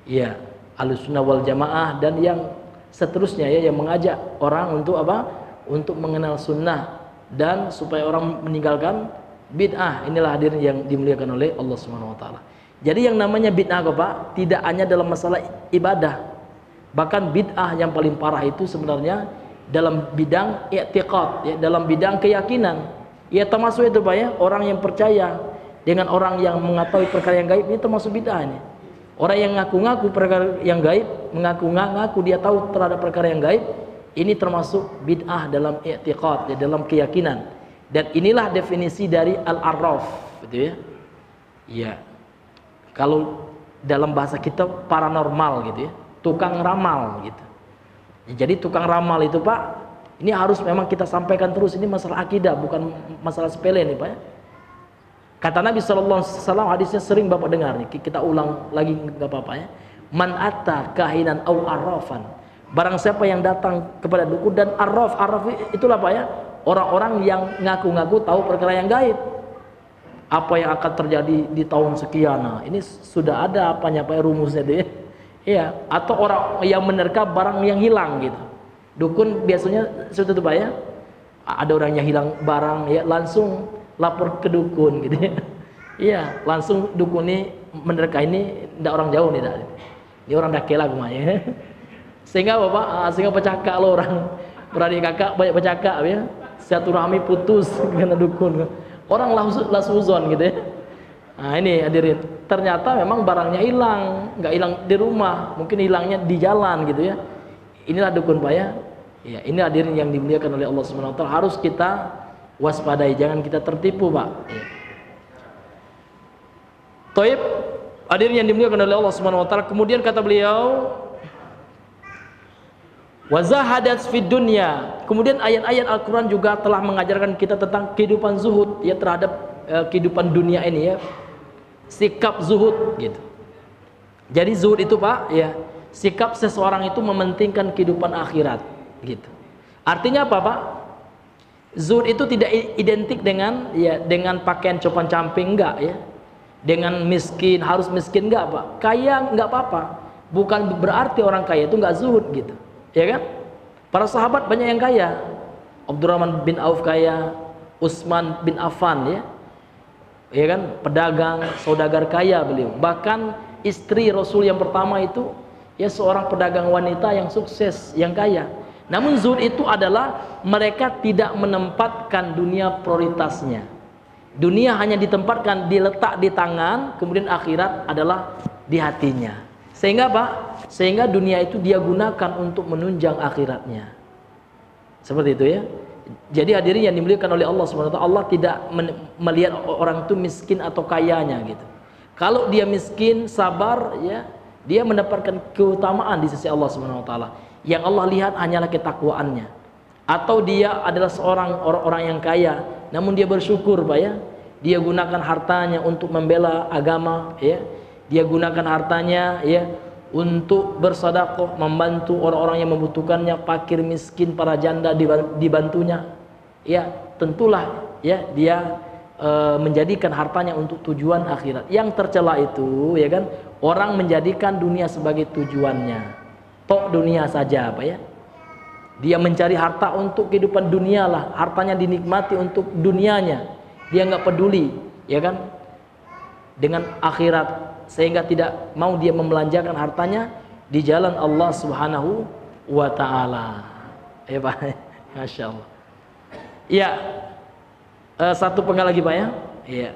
Iya, Ahlussunnah wal Jamaah dan yang seterusnya ya, yang mengajak orang untuk apa? Untuk mengenal sunnah dan supaya orang meninggalkan bid'ah. Inilah hadirin yang dimuliakan oleh Allah Subhanahu wa taala. Jadi yang namanya bid'ah, Pak, tidak hanya dalam masalah ibadah. Bahkan bid'ah yang paling parah itu sebenarnya dalam bidang i'tiqad, ya, dalam bidang keyakinan. Ya termasuk itu, Pak ya, orang yang percaya dengan orang yang mengetahui perkara yang gaib, ini termasuk bid'ah ini. Orang yang ngaku-ngaku perkara yang gaib, mengaku-ngaku dia tahu terhadap perkara yang gaib, ini termasuk bid'ah dalam i'tiqad, ya, dalam keyakinan. Dan inilah definisi dari al-arraf, gitu ya. Iya. Kalau dalam bahasa kita paranormal gitu ya, tukang ramal gitu. Ya, jadi tukang ramal itu, Pak, ini harus memang kita sampaikan terus, ini masalah akidah, bukan masalah sepele nih, Pak ya. Kata Nabi SAW, hadisnya sering Bapak dengar nih, kita ulang lagi nggak apa-apa ya. Man atta kahinan au arrafan, barang siapa yang datang kepada dukun dan arraf itulah, Pak ya, orang-orang yang ngaku-ngaku tahu perkara yang gaib. Apa yang akan terjadi di tahun sekian, nah ini sudah ada apanya, Pak, rumusnya itu ya. Iya, atau orang yang menerka barang yang hilang gitu. Dukun biasanya seperti itu, Pak ya. Ada orang yang hilang barang ya, langsung lapor ke dukun gitu ya. Iya, langsung dukun ini menerka, ini tidak orang jauh nih, ini orang dakela kumanya. Sehingga Bapak, sehingga pecakak lo orang beradik kakak banyak pecakak ya. Silaturahmi putus karena dukun. Orang lasuzon gitu ya. Nah ini hadirin, ternyata memang barangnya hilang, nggak hilang di rumah, mungkin hilangnya di jalan gitu ya. Inilah dukun, Pak ya. Ya, ini hadirin yang dimuliakan oleh Allah Subhanahu wa taala, harus kita waspadai, jangan kita tertipu, Pak. Ya. Taib, hadirin yang dimuliakan oleh Allah Subhanahu wa taala, kemudian kata beliau wazahadat fid dunya. Kemudian ayat-ayat Al-Quran juga telah mengajarkan kita tentang kehidupan zuhud ya, terhadap kehidupan dunia ini ya, sikap zuhud gitu. Jadi zuhud itu, Pak ya, sikap seseorang itu mementingkan kehidupan akhirat gitu. Artinya apa, Pak? Zuhud itu tidak identik dengan ya, dengan pakaian copan-camping, enggak ya, dengan miskin, harus miskin, enggak, Pak. Kaya enggak apa-apa, bukan berarti orang kaya itu enggak zuhud gitu, ya kan? Para sahabat banyak yang kaya. Abdurrahman bin Auf kaya, Utsman bin Affan ya. Ya kan, pedagang, saudagar kaya beliau. Bahkan istri Rasul yang pertama itu ya seorang pedagang wanita yang sukses, yang kaya. Namun zuhud itu adalah mereka tidak menempatkan dunia prioritasnya. Dunia hanya ditempatkan, diletak di tangan, kemudian akhirat adalah di hatinya. Sehingga Pak, sehingga dunia itu dia gunakan untuk menunjang akhiratnya. Seperti itu ya. Jadi hadirin yang dimuliakan oleh Allah Subhanahu wa taala, Allah tidak melihat orang itu miskin atau kayanya gitu. Kalau dia miskin, sabar ya, dia mendapatkan keutamaan di sisi Allah Subhanahu wa taala. Yang Allah lihat hanyalah ketakwaannya. Atau dia adalah seorang orang yang kaya, namun dia bersyukur, Pak ya. Dia gunakan hartanya untuk membela agama ya. Dia gunakan hartanya ya untuk bersedekah, membantu orang-orang yang membutuhkannya, fakir miskin, para janda dibantunya. Ya, tentulah ya dia menjadikan hartanya untuk tujuan akhirat. Yang tercela itu ya kan, orang menjadikan dunia sebagai tujuannya. Tok dunia saja apa ya? Dia mencari harta untuk kehidupan dunia lah, hartanya dinikmati untuk dunianya. Dia nggak peduli, ya kan, dengan akhirat, sehingga tidak mau dia membelanjakan hartanya di jalan Allah Subhanahu wa taala. Ya Pak, Masya Allah. Ya, satu penggal lagi Pak ya. Iya.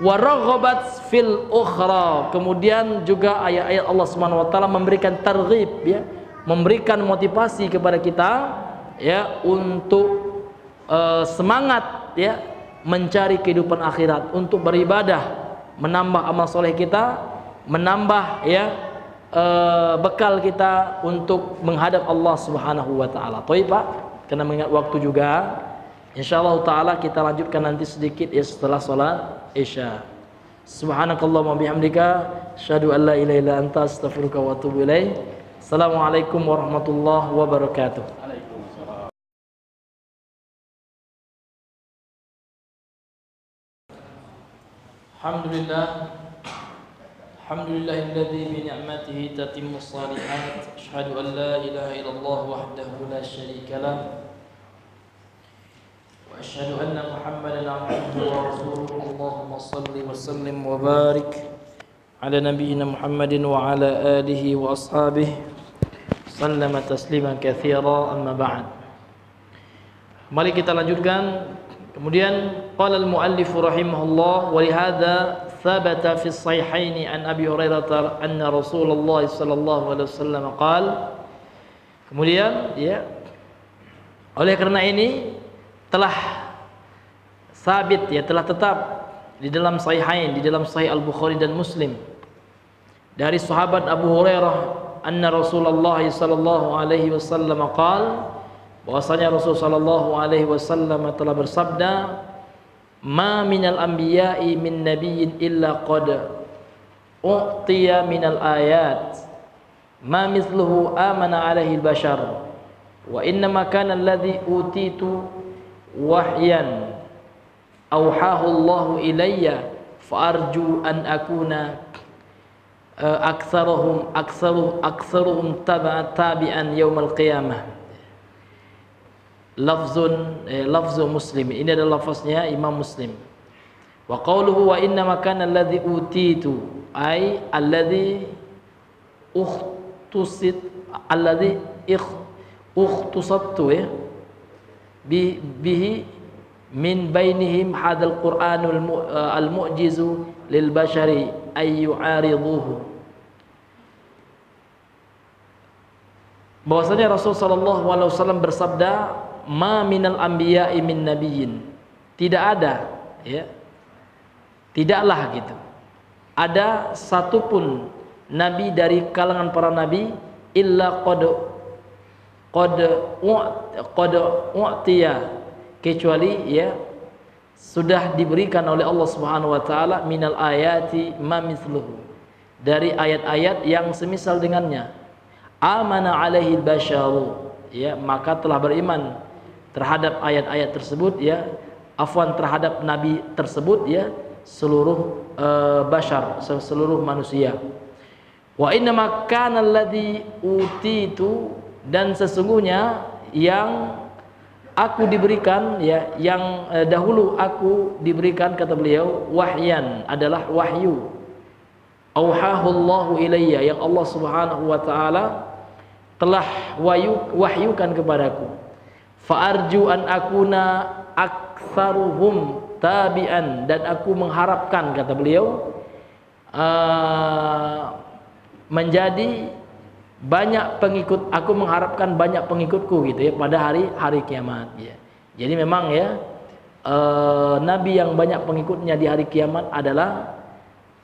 Waraghabat fil ukhra. Kemudian juga ayat-ayat Allah Subhanahu wa taala memberikan targhib ya, memberikan motivasi kepada kita ya untuk semangat ya mencari kehidupan akhirat, untuk beribadah, menambah amal soleh kita, menambah ya bekal kita untuk menghadap Allah Subhanahu wa taala. Baik Pak, karena mengingat waktu juga, insyaallah taala kita lanjutkan nanti sedikit ya setelah salat Isya. Subhanakallahumma bihamdika asyhadu an la ilaha illa anta astaghfiruka wa atubu ilaik. Assalamualaikum warahmatullahi wabarakatuh. Alhamdulillah. Alhamdulillahilladzi bi ni'matihi tatimmus shalihat. Asyhadu an la ilaha illallah wahdahu la syarika lah. Wa asyhadu anna Muhammadan 'abduhu wa rasuluhu. Allahumma shalli wa sallim wa barik ala nabiyyina Muhammadin wa ala alihi wa ashabihi sallama tasliman katsira, amma ba'd. Mari kita lanjutkan. Kemudian qala al-muallif rahimahullah, wa lihadza thabata fi as-sahihaini an Abi Hurairah anna Rasulullah sallallahu alaihi wasallam qala. Kemudian ya, oleh karena ini telah sabit ya, telah tetap di dalam sahihain, di dalam sahih Al-Bukhari dan Muslim dari sahabat Abu Hurairah anna Rasulullah sallallahu alaihi wasallam qala, bahwasanya Rasul sallallahu alaihi wasallam telah bersabda, ma minal anbiya'i min nabiyyin illa qad u'tiya minal ayat ma mithluhu amana alaihi al-bashar wa inna ma kana alladhi utitu wahyan awhahu Allahu ilayya fa arju an akuna aktsaruhum tabi'an yaumal qiyamah. Lafzu Muslim. Ini adalah lafaznya Imam Muslim. Wa qawluhu wa inna ma kana alladhi utitu ay alladhi ukhtusit alladhi ukhtusattu bihi min bainihim hadal Qur'anul al-mu'jizu lil bashari ay yu'ariduhu. Bahwasanya Rasul sallallahu alaihi wasallam bersabda, ma minal anbiya'i min nabiyyin, tidak ada ya, tidaklah gitu ada satupun nabi dari kalangan para nabi illa qad u'tiya, kecuali ya sudah diberikan oleh Allah Subhanahu wa taala minal ayati ma mithluhu, dari ayat-ayat yang semisal dengannya. Amana alaihi al-basyaru, ya maka telah beriman terhadap ayat-ayat tersebut ya, afwan terhadap nabi tersebut ya, seluruh bashar, seluruh manusia. Wa inna ma kana alladhi utitu, dan sesungguhnya yang aku diberikan ya, yang dahulu aku diberikan, kata beliau, wahyan, adalah wahyu. Auhahu Allahu ilayya, yang Allah Subhanahu wa taala telah wahyukan kepadaku. Fa arju an akuna aktsaruhum tabi'an, dan aku mengharapkan, kata beliau, menjadi banyak pengikut, aku mengharapkan banyak pengikutku gitu ya pada hari kiamat ya. Jadi memang ya nabi yang banyak pengikutnya di hari kiamat adalah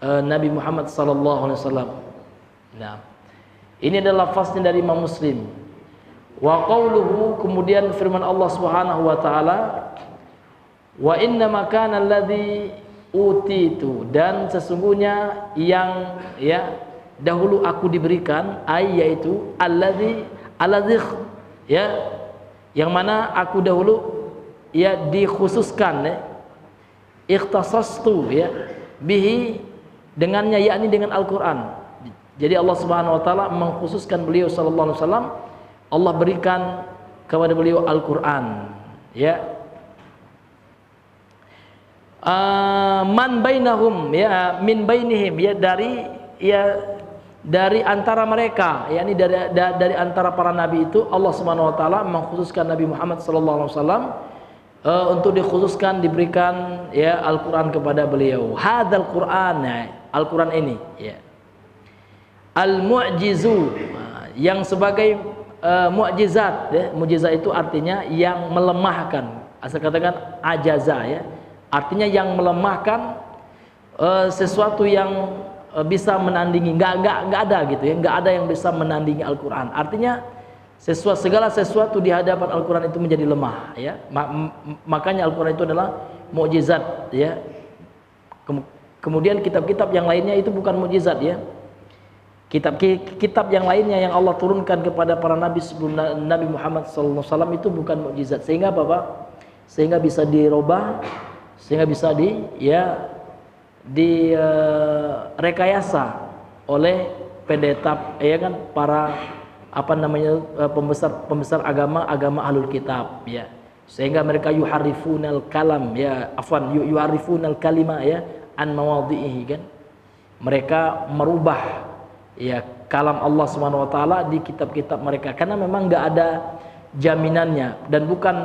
Nabi Muhammad sallallahu alaihi wasallam. Nah, ini adalah lafaznya dari Imam Muslim. Wa qauluhu, kemudian firman Allah Subhanahu wa taala, wa inna ma kana alladhi utitu, dan sesungguhnya yang ya dahulu aku diberikan, yaitu alladzi ya, yang mana aku dahulu ya dikhususkan, ya, ikhtasastu ya bihi, dengannya, yakni dengan Al-Qur'an. Jadi Allah Subhanahu wa taala mengkhususkan beliau sallallahu alaihi wasallam, Allah berikan kepada beliau Al-Qur'an, ya. Man bainahum, ya, min bainihim, ya, dari antara mereka, yakni dari antara para nabi itu Allah Subhanahu wa taala mengkhususkan Nabi Muhammad sallallahu alaihi wasallam untuk dikhususkan, diberikan ya Al-Qur'an kepada beliau. Hadzal Qur'an, ya, Al-Qur'an ini, ya, al-mu'jizu, yang sebagai mukjizat, ya. Mukjizat itu artinya yang melemahkan. Asal katakan ajaza, ya, artinya yang melemahkan sesuatu yang bisa menandingi, nggak ada gitu, ya, nggak ada yang bisa menandingi Al-Qur'an. Artinya segala sesuatu di hadapan Al-Qur'an itu menjadi lemah, ya. Makanya Al-Qur'an itu adalah mukjizat, ya. Kemudian kitab-kitab yang lainnya itu bukan mukjizat, ya. Kitab yang lainnya yang Allah turunkan kepada para nabi sebelum Nabi Muhammad SAW itu bukan mukjizat. Sehingga apa, Pak? Sehingga bisa dirubah, sehingga bisa rekayasa oleh pendeta, ya kan, para pembesar agama ahlul kitab, ya. Sehingga mereka yuharrifunal kalam, ya, yuharrifunal kalima, ya, an mawadhihi, kan. Mereka merubah, ya, kalam Allah Subhanahu wa taala di kitab-kitab mereka, karena memang nggak ada jaminannya dan bukan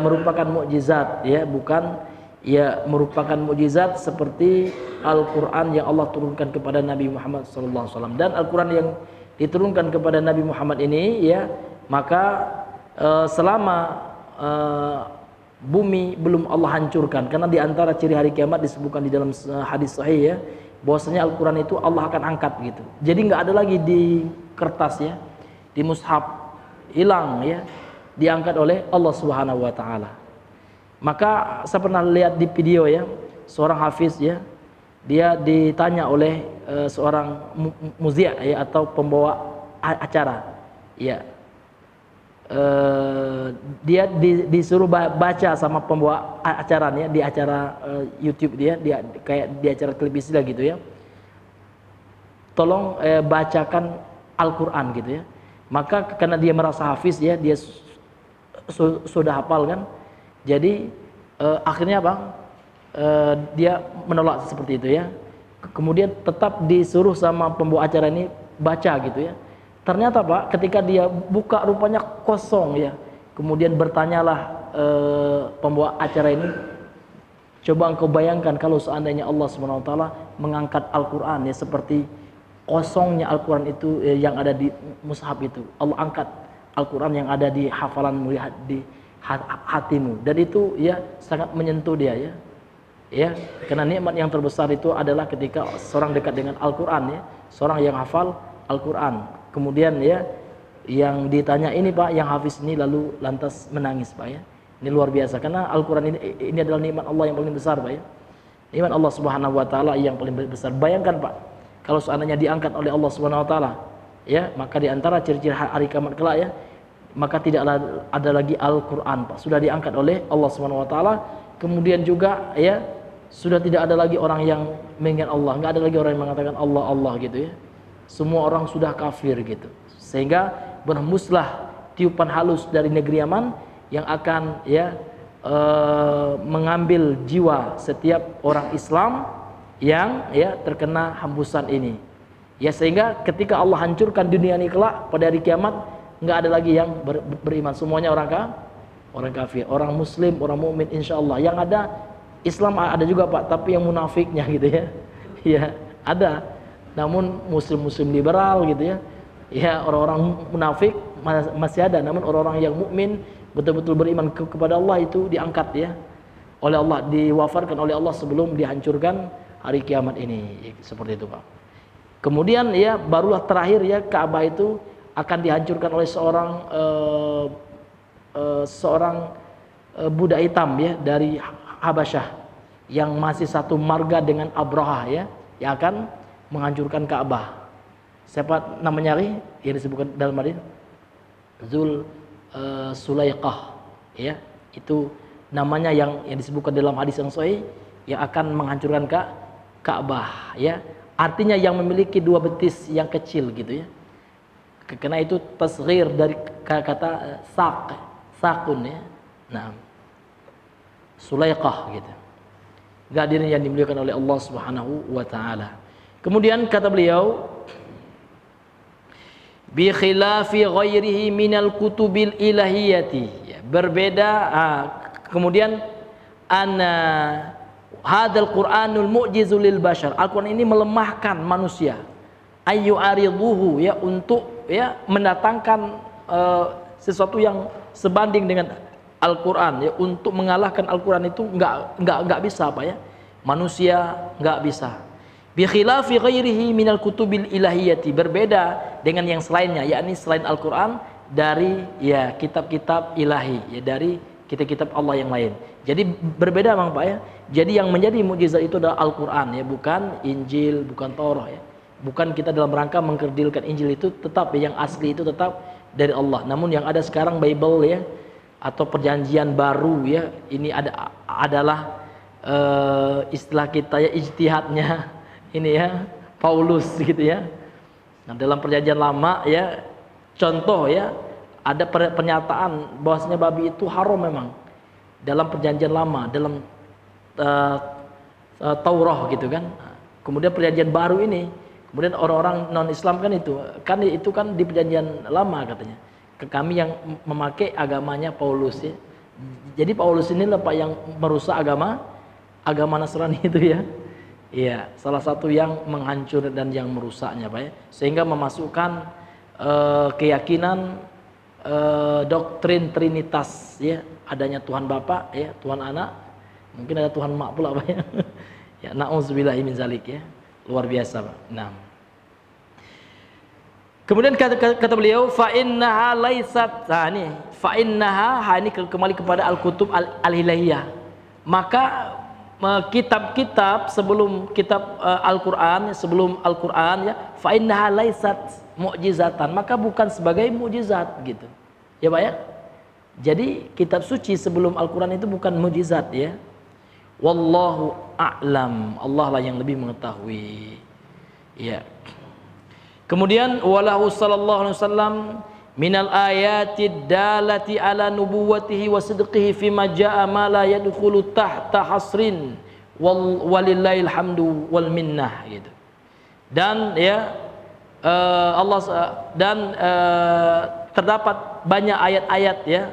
merupakan mukjizat, ya, bukan, ya, merupakan mukjizat seperti Al-Qur'an yang Allah turunkan kepada Nabi Muhammad SAW. Dan Al-Qur'an yang diturunkan kepada Nabi Muhammad ini, ya, maka selama bumi belum Allah hancurkan, karena di antara ciri hari kiamat disebutkan di dalam hadis sahih, ya, bahwasanya Al-Qur'an itu Allah akan angkat gitu. Jadi nggak ada lagi di kertas, ya, di mushaf, hilang, ya, diangkat oleh Allah Subhanahu wa taala. Maka saya pernah lihat di video, ya, seorang hafiz, ya, dia ditanya oleh seorang muzia, ya, atau pembawa acara, ya. Dia disuruh baca sama pembawa acaranya di acara YouTube dia kayak di acara televisi lah gitu, ya. Tolong bacakan Al-Qur'an gitu, ya. Maka karena dia merasa hafiz, ya, dia sudah hafal, kan. Jadi akhirnya Bang dia menolak seperti itu, ya. Kemudian tetap disuruh sama pembawa acara ini baca gitu, ya. Ternyata Pak, ketika dia buka rupanya kosong, ya. Kemudian bertanyalah pembawa acara ini, coba engkau bayangkan kalau seandainya Allah Subhanahu wa taala mengangkat Al-Qur'an, ya, seperti kosongnya Al-Qur'an itu, yang ada di mushaf itu. Allah angkat Al-Qur'an yang ada di hafalanmu, di hatimu, dan itu, ya, sangat menyentuh dia, ya. Ya, karena nikmat yang terbesar itu adalah ketika seorang dekat dengan Al-Qur'an, ya, seorang yang hafal Al-Qur'an. Kemudian, ya, yang ditanya ini Pak, yang hafiz ini lalu lantas menangis Pak, ya. Ini luar biasa, karena Al-Qur'an ini adalah nikmat Allah yang paling besar Pak, ya. Nikmat Allah Subhanahu wa taala yang paling besar. Bayangkan Pak, kalau seandainya diangkat oleh Allah Subhanahu wa taala, ya, maka di antara ciri-ciri hari kiamat kelak, ya, maka tidak ada lagi Al-Qur'an Pak. Sudah diangkat oleh Allah Subhanahu wa taala. Kemudian juga, ya, sudah tidak ada lagi orang yang mengingat Allah, nggak ada lagi orang yang mengatakan Allah Allah gitu, ya. Semua orang sudah kafir gitu, sehingga berhembuslah tiupan halus dari negeri Yaman yang akan, ya, mengambil jiwa setiap orang Islam yang, ya, terkena hembusan ini, ya. Sehingga ketika Allah hancurkan dunia ini kelak pada hari kiamat, nggak ada lagi yang beriman, semuanya orang kafir, orang muslim, orang mukmin insyaallah. Yang ada Islam ada juga Pak, tapi yang munafiknya gitu, ya. Ya, ada. Namun muslim liberal gitu, ya. Ya, orang-orang munafik masih ada, namun orang-orang yang mukmin betul-betul beriman kepada Allah itu diangkat, ya, oleh Allah, diwafatkan oleh Allah sebelum dihancurkan hari kiamat ini, seperti itu Pak. Kemudian, ya, barulah terakhir, ya, Ka'bah itu akan dihancurkan oleh seorang budak hitam, ya, dari Habasyah yang masih satu marga dengan Abraha, ya, yang akan menghancurkan Ka'bah. Siapa namanya yang disebutkan dalam hadis? Sulaiqah, ya. Itu namanya yang disebutkan dalam hadis yang sahih yang akan menghancurkan Ka'bah, ya. Artinya yang memiliki dua betis yang kecil gitu ya. Karena itu tasghir dari kata sakun ya. Nah, Sulaiqah gitu. Hadirin yang dimuliakan oleh Allah Subhanahu wa taala. Kemudian kata beliau, bi khilafi ghairihi minal kutubil ilahiyati. Ya, berbeda. Kemudian hadzal Qur'anul mu'jizu lil bashar. Al-Qur'an ini melemahkan manusia. Ayu ariduhu, ya, untuk ya mendatangkan sesuatu yang sebanding dengan Al-Quran, ya, untuk mengalahkan Al-Quran itu nggak bisa, Pak, ya. Manusia nggak bisa. Bi khilafi ghairihi minal kutubil ilahiyati, berbeda dengan yang selainnya, yakni selain Al-Quran dari ya kitab-kitab ilahi, ya, dari kitab-kitab Allah yang lain. Jadi berbeda, Bang, Pak, ya. Jadi yang menjadi mukjizat itu adalah Al-Quran, ya, bukan Injil, bukan Taurat, ya. Bukan kita dalam rangka mengkerdilkan Injil, itu tetap yang asli itu tetap dari Allah. Namun yang ada sekarang Bible, ya, atau perjanjian baru, ya, ini adalah istilah kita, ya, ijtihadnya ini, ya, Paulus gitu, ya. Nah, dalam perjanjian lama, ya, contoh, ya, ada pernyataan bahwasanya babi itu haram memang dalam perjanjian lama, dalam Taurat gitu kan. Kemudian perjanjian baru ini, kemudian orang-orang non-Islam kan itu kan di perjanjian lama katanya. Kami yang memakai agamanya Paulus, ya. Jadi Paulus ini lah, Pak, yang merusak agama Nasrani itu, ya. Iya, salah satu yang menghancur dan yang merusaknya, Pak, ya. Sehingga memasukkan keyakinan doktrin Trinitas, ya, adanya Tuhan Bapa, ya, Tuhan Anak, mungkin ada Tuhan Mak pula, Pak, ya. Ya, na'udzubillahi min zalik, ya. Luar biasa, Pak. Nah, kemudian kata beliau, fa innaha laisat, ini fa innaha, ini kembali kepada al-kutub al-ilahiyah. Maka kitab-kitab sebelum kitab Al-Qur'an, sebelum Al-Qur'an, ya, fa innaha laisat mu'jizatan, maka bukan sebagai mukjizat gitu. Ya, Pak, ya. Jadi kitab suci sebelum Al-Qur'an itu bukan mukjizat, ya. Wallahu a'lam, Allah lah yang lebih mengetahui. Ya. Kemudian walahu sallallahu alaihi wasallam minal ayatid dalati ala nubuwwatihi wa sidqihi fima jaa ma la yadkhulu tahta hasrin walillahil hamdu wal minnah gitu. Dan ya terdapat banyak ayat-ayat, ya,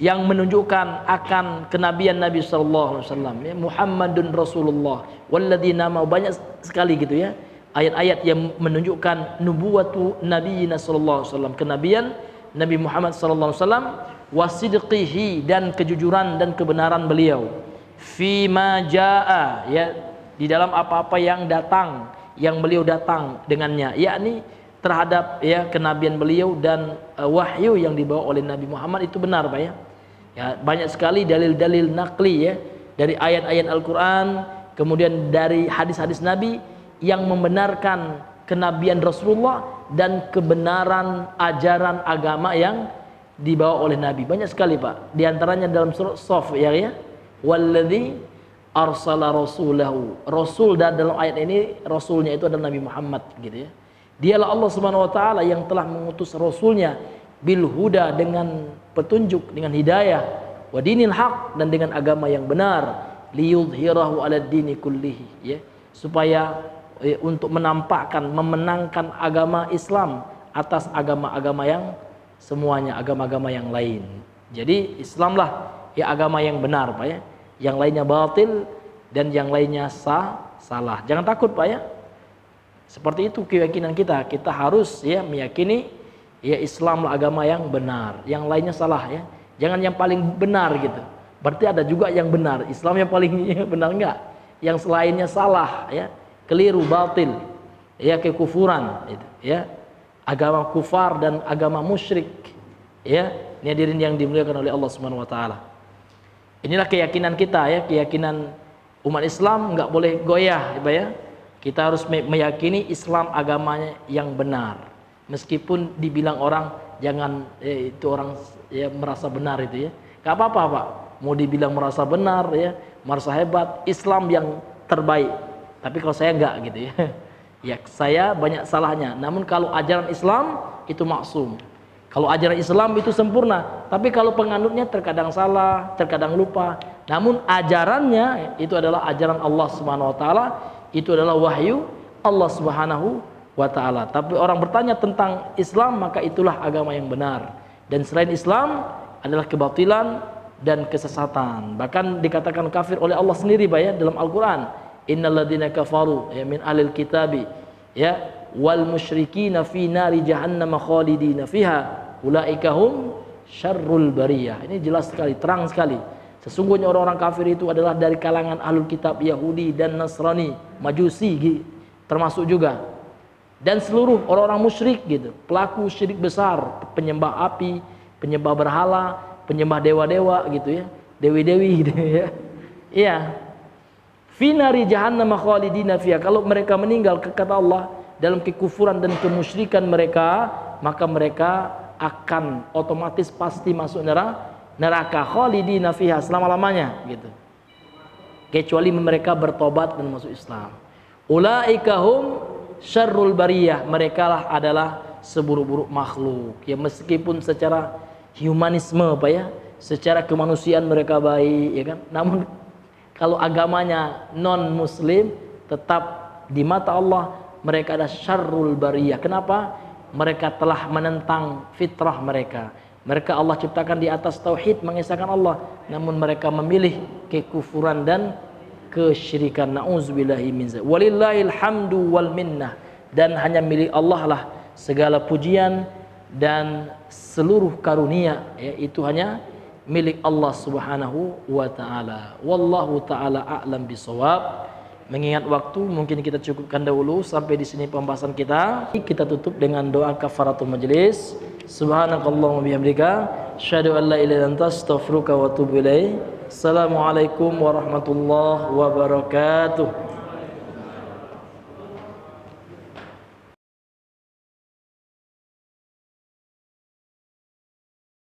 yang menunjukkan akan kenabian Nabi sallallahu alaihi wasallam, ya, Muhammadun Rasulullah walladzina ma, banyak sekali gitu, ya, ayat-ayat yang menunjukkan nubuwatu nabiyina sallallahu alaihi wasallam, kenabian Nabi Muhammad sallallahu alaihi wasallam, wasidqihi, dan kejujuran dan kebenaran beliau, fima jaa, ya, di dalam apa-apa yang datang, yang beliau datang dengannya, yakni terhadap, ya, kenabian beliau dan wahyu yang dibawa oleh Nabi Muhammad itu benar, Pak, ya. Ya, banyak sekali dalil-dalil naqli, ya, dari ayat-ayat Al-Quran, kemudian dari hadis-hadis Nabi yang membenarkan kenabian Rasulullah dan kebenaran ajaran agama yang dibawa oleh Nabi. Banyak sekali, Pak. Di antaranya dalam surat Shaf, ya, walladzi arsala rasulahu. Rasul dalam ayat ini, rasulnya itu adalah Nabi Muhammad gitu, ya. Dialah Allah Subhanahu wa taala yang telah mengutus rasulnya bil huda, dengan petunjuk, dengan hidayah, wa dinil haq, dan dengan agama yang benar, liyudhhirahu 'alad dini kullihi, ya, supaya untuk menampakkan, memenangkan agama Islam atas agama-agama yang semuanya, agama-agama yang lain. Jadi Islamlah, ya, agama yang benar, Pak, ya. Yang lainnya batil dan yang lainnya salah. Jangan takut, Pak, ya. Seperti itu keyakinan kita. Kita harus, ya, meyakini, ya, Islamlah agama yang benar, yang lainnya salah, ya. Jangan yang paling benar gitu. Berarti ada juga yang benar. Islam yang paling benar enggak? Yang selainnya salah, ya. Keliru, batil, ya, kekufuran, itu, ya, agama kufar dan agama musyrik, ya. Ini hadirin yang dimuliakan oleh Allah Subhanahu wa taala. Inilah keyakinan kita, ya, keyakinan umat Islam, nggak boleh goyah, ya, Kita harus meyakini Islam agamanya yang benar. Meskipun dibilang orang jangan itu orang ya merasa benar itu ya. Gak apa-apa Pak. Mau dibilang merasa benar ya, merasa hebat, Islam yang terbaik. Tapi kalau saya enggak gitu ya. Ya saya banyak salahnya. Namun kalau ajaran Islam itu maksum. Kalau ajaran Islam itu sempurna. Tapi kalau penganutnya terkadang salah, terkadang lupa. Namun ajarannya itu adalah ajaran Allah Subhanahu wa taala, itu adalah wahyu Allah Subhanahu wa taala. Tapi orang bertanya tentang Islam, maka itulah agama yang benar. Dan selain Islam adalah kebatilan dan kesesatan. Bahkan dikatakan kafir oleh Allah sendiri ya dalam Al-Qur'an. Innalladzina kafaru ya min ahlil kitabi ya wal musyrikina fi nari jahannam khalidina fiha ulaika hum syarrul bariyah. Ini jelas sekali, terang sekali. Sesungguhnya orang-orang kafir itu adalah dari kalangan ahlul kitab Yahudi dan Nasrani, Majusi termasuk juga. Dan seluruh orang-orang musyrik gitu, pelaku syirik besar, penyembah api, penyembah berhala, penyembah dewa-dewa gitu ya, dewi-dewi gitu ya. Iya. Fi nari jahannam khalidina fiha. Kalau mereka meninggal kata Allah dalam kekufuran dan kemusyrikan mereka, maka mereka akan otomatis pasti masuk neraka khalidina fiha selama-lamanya gitu. Kecuali mereka bertobat dan masuk Islam. Ulaika hum syarrul bariyah. Mereka lah adalah seburuk-buruk makhluk. Ya meskipun secara humanisme ya, secara kemanusiaan mereka baik ya kan. Namun kalau agamanya non muslim tetap di mata Allah mereka adalah syarrul bariyah. Kenapa? Mereka telah menentang fitrah mereka. Mereka Allah ciptakan di atas tauhid, mengesahkan Allah, namun mereka memilih kekufuran dan kesyirikan. Nauzubillahi min dzalik. Walillahil hamdu wal minnah. Dan hanya milik Allah lah segala pujian dan seluruh karunia, ya, itu hanya milik Allah Subhanahu wa taala. Wallahu taala a'lam bisawab. Mengingat waktu, mungkin kita cukupkan dahulu sampai di sini pembahasan kita. Kita tutup dengan doa kafaratul majlis. Subhanakallahumma bihamdika asyhadu an la ilaha illa anta astaghfiruka wa atubu ilaik. Assalamualaikum warahmatullahi wabarakatuh.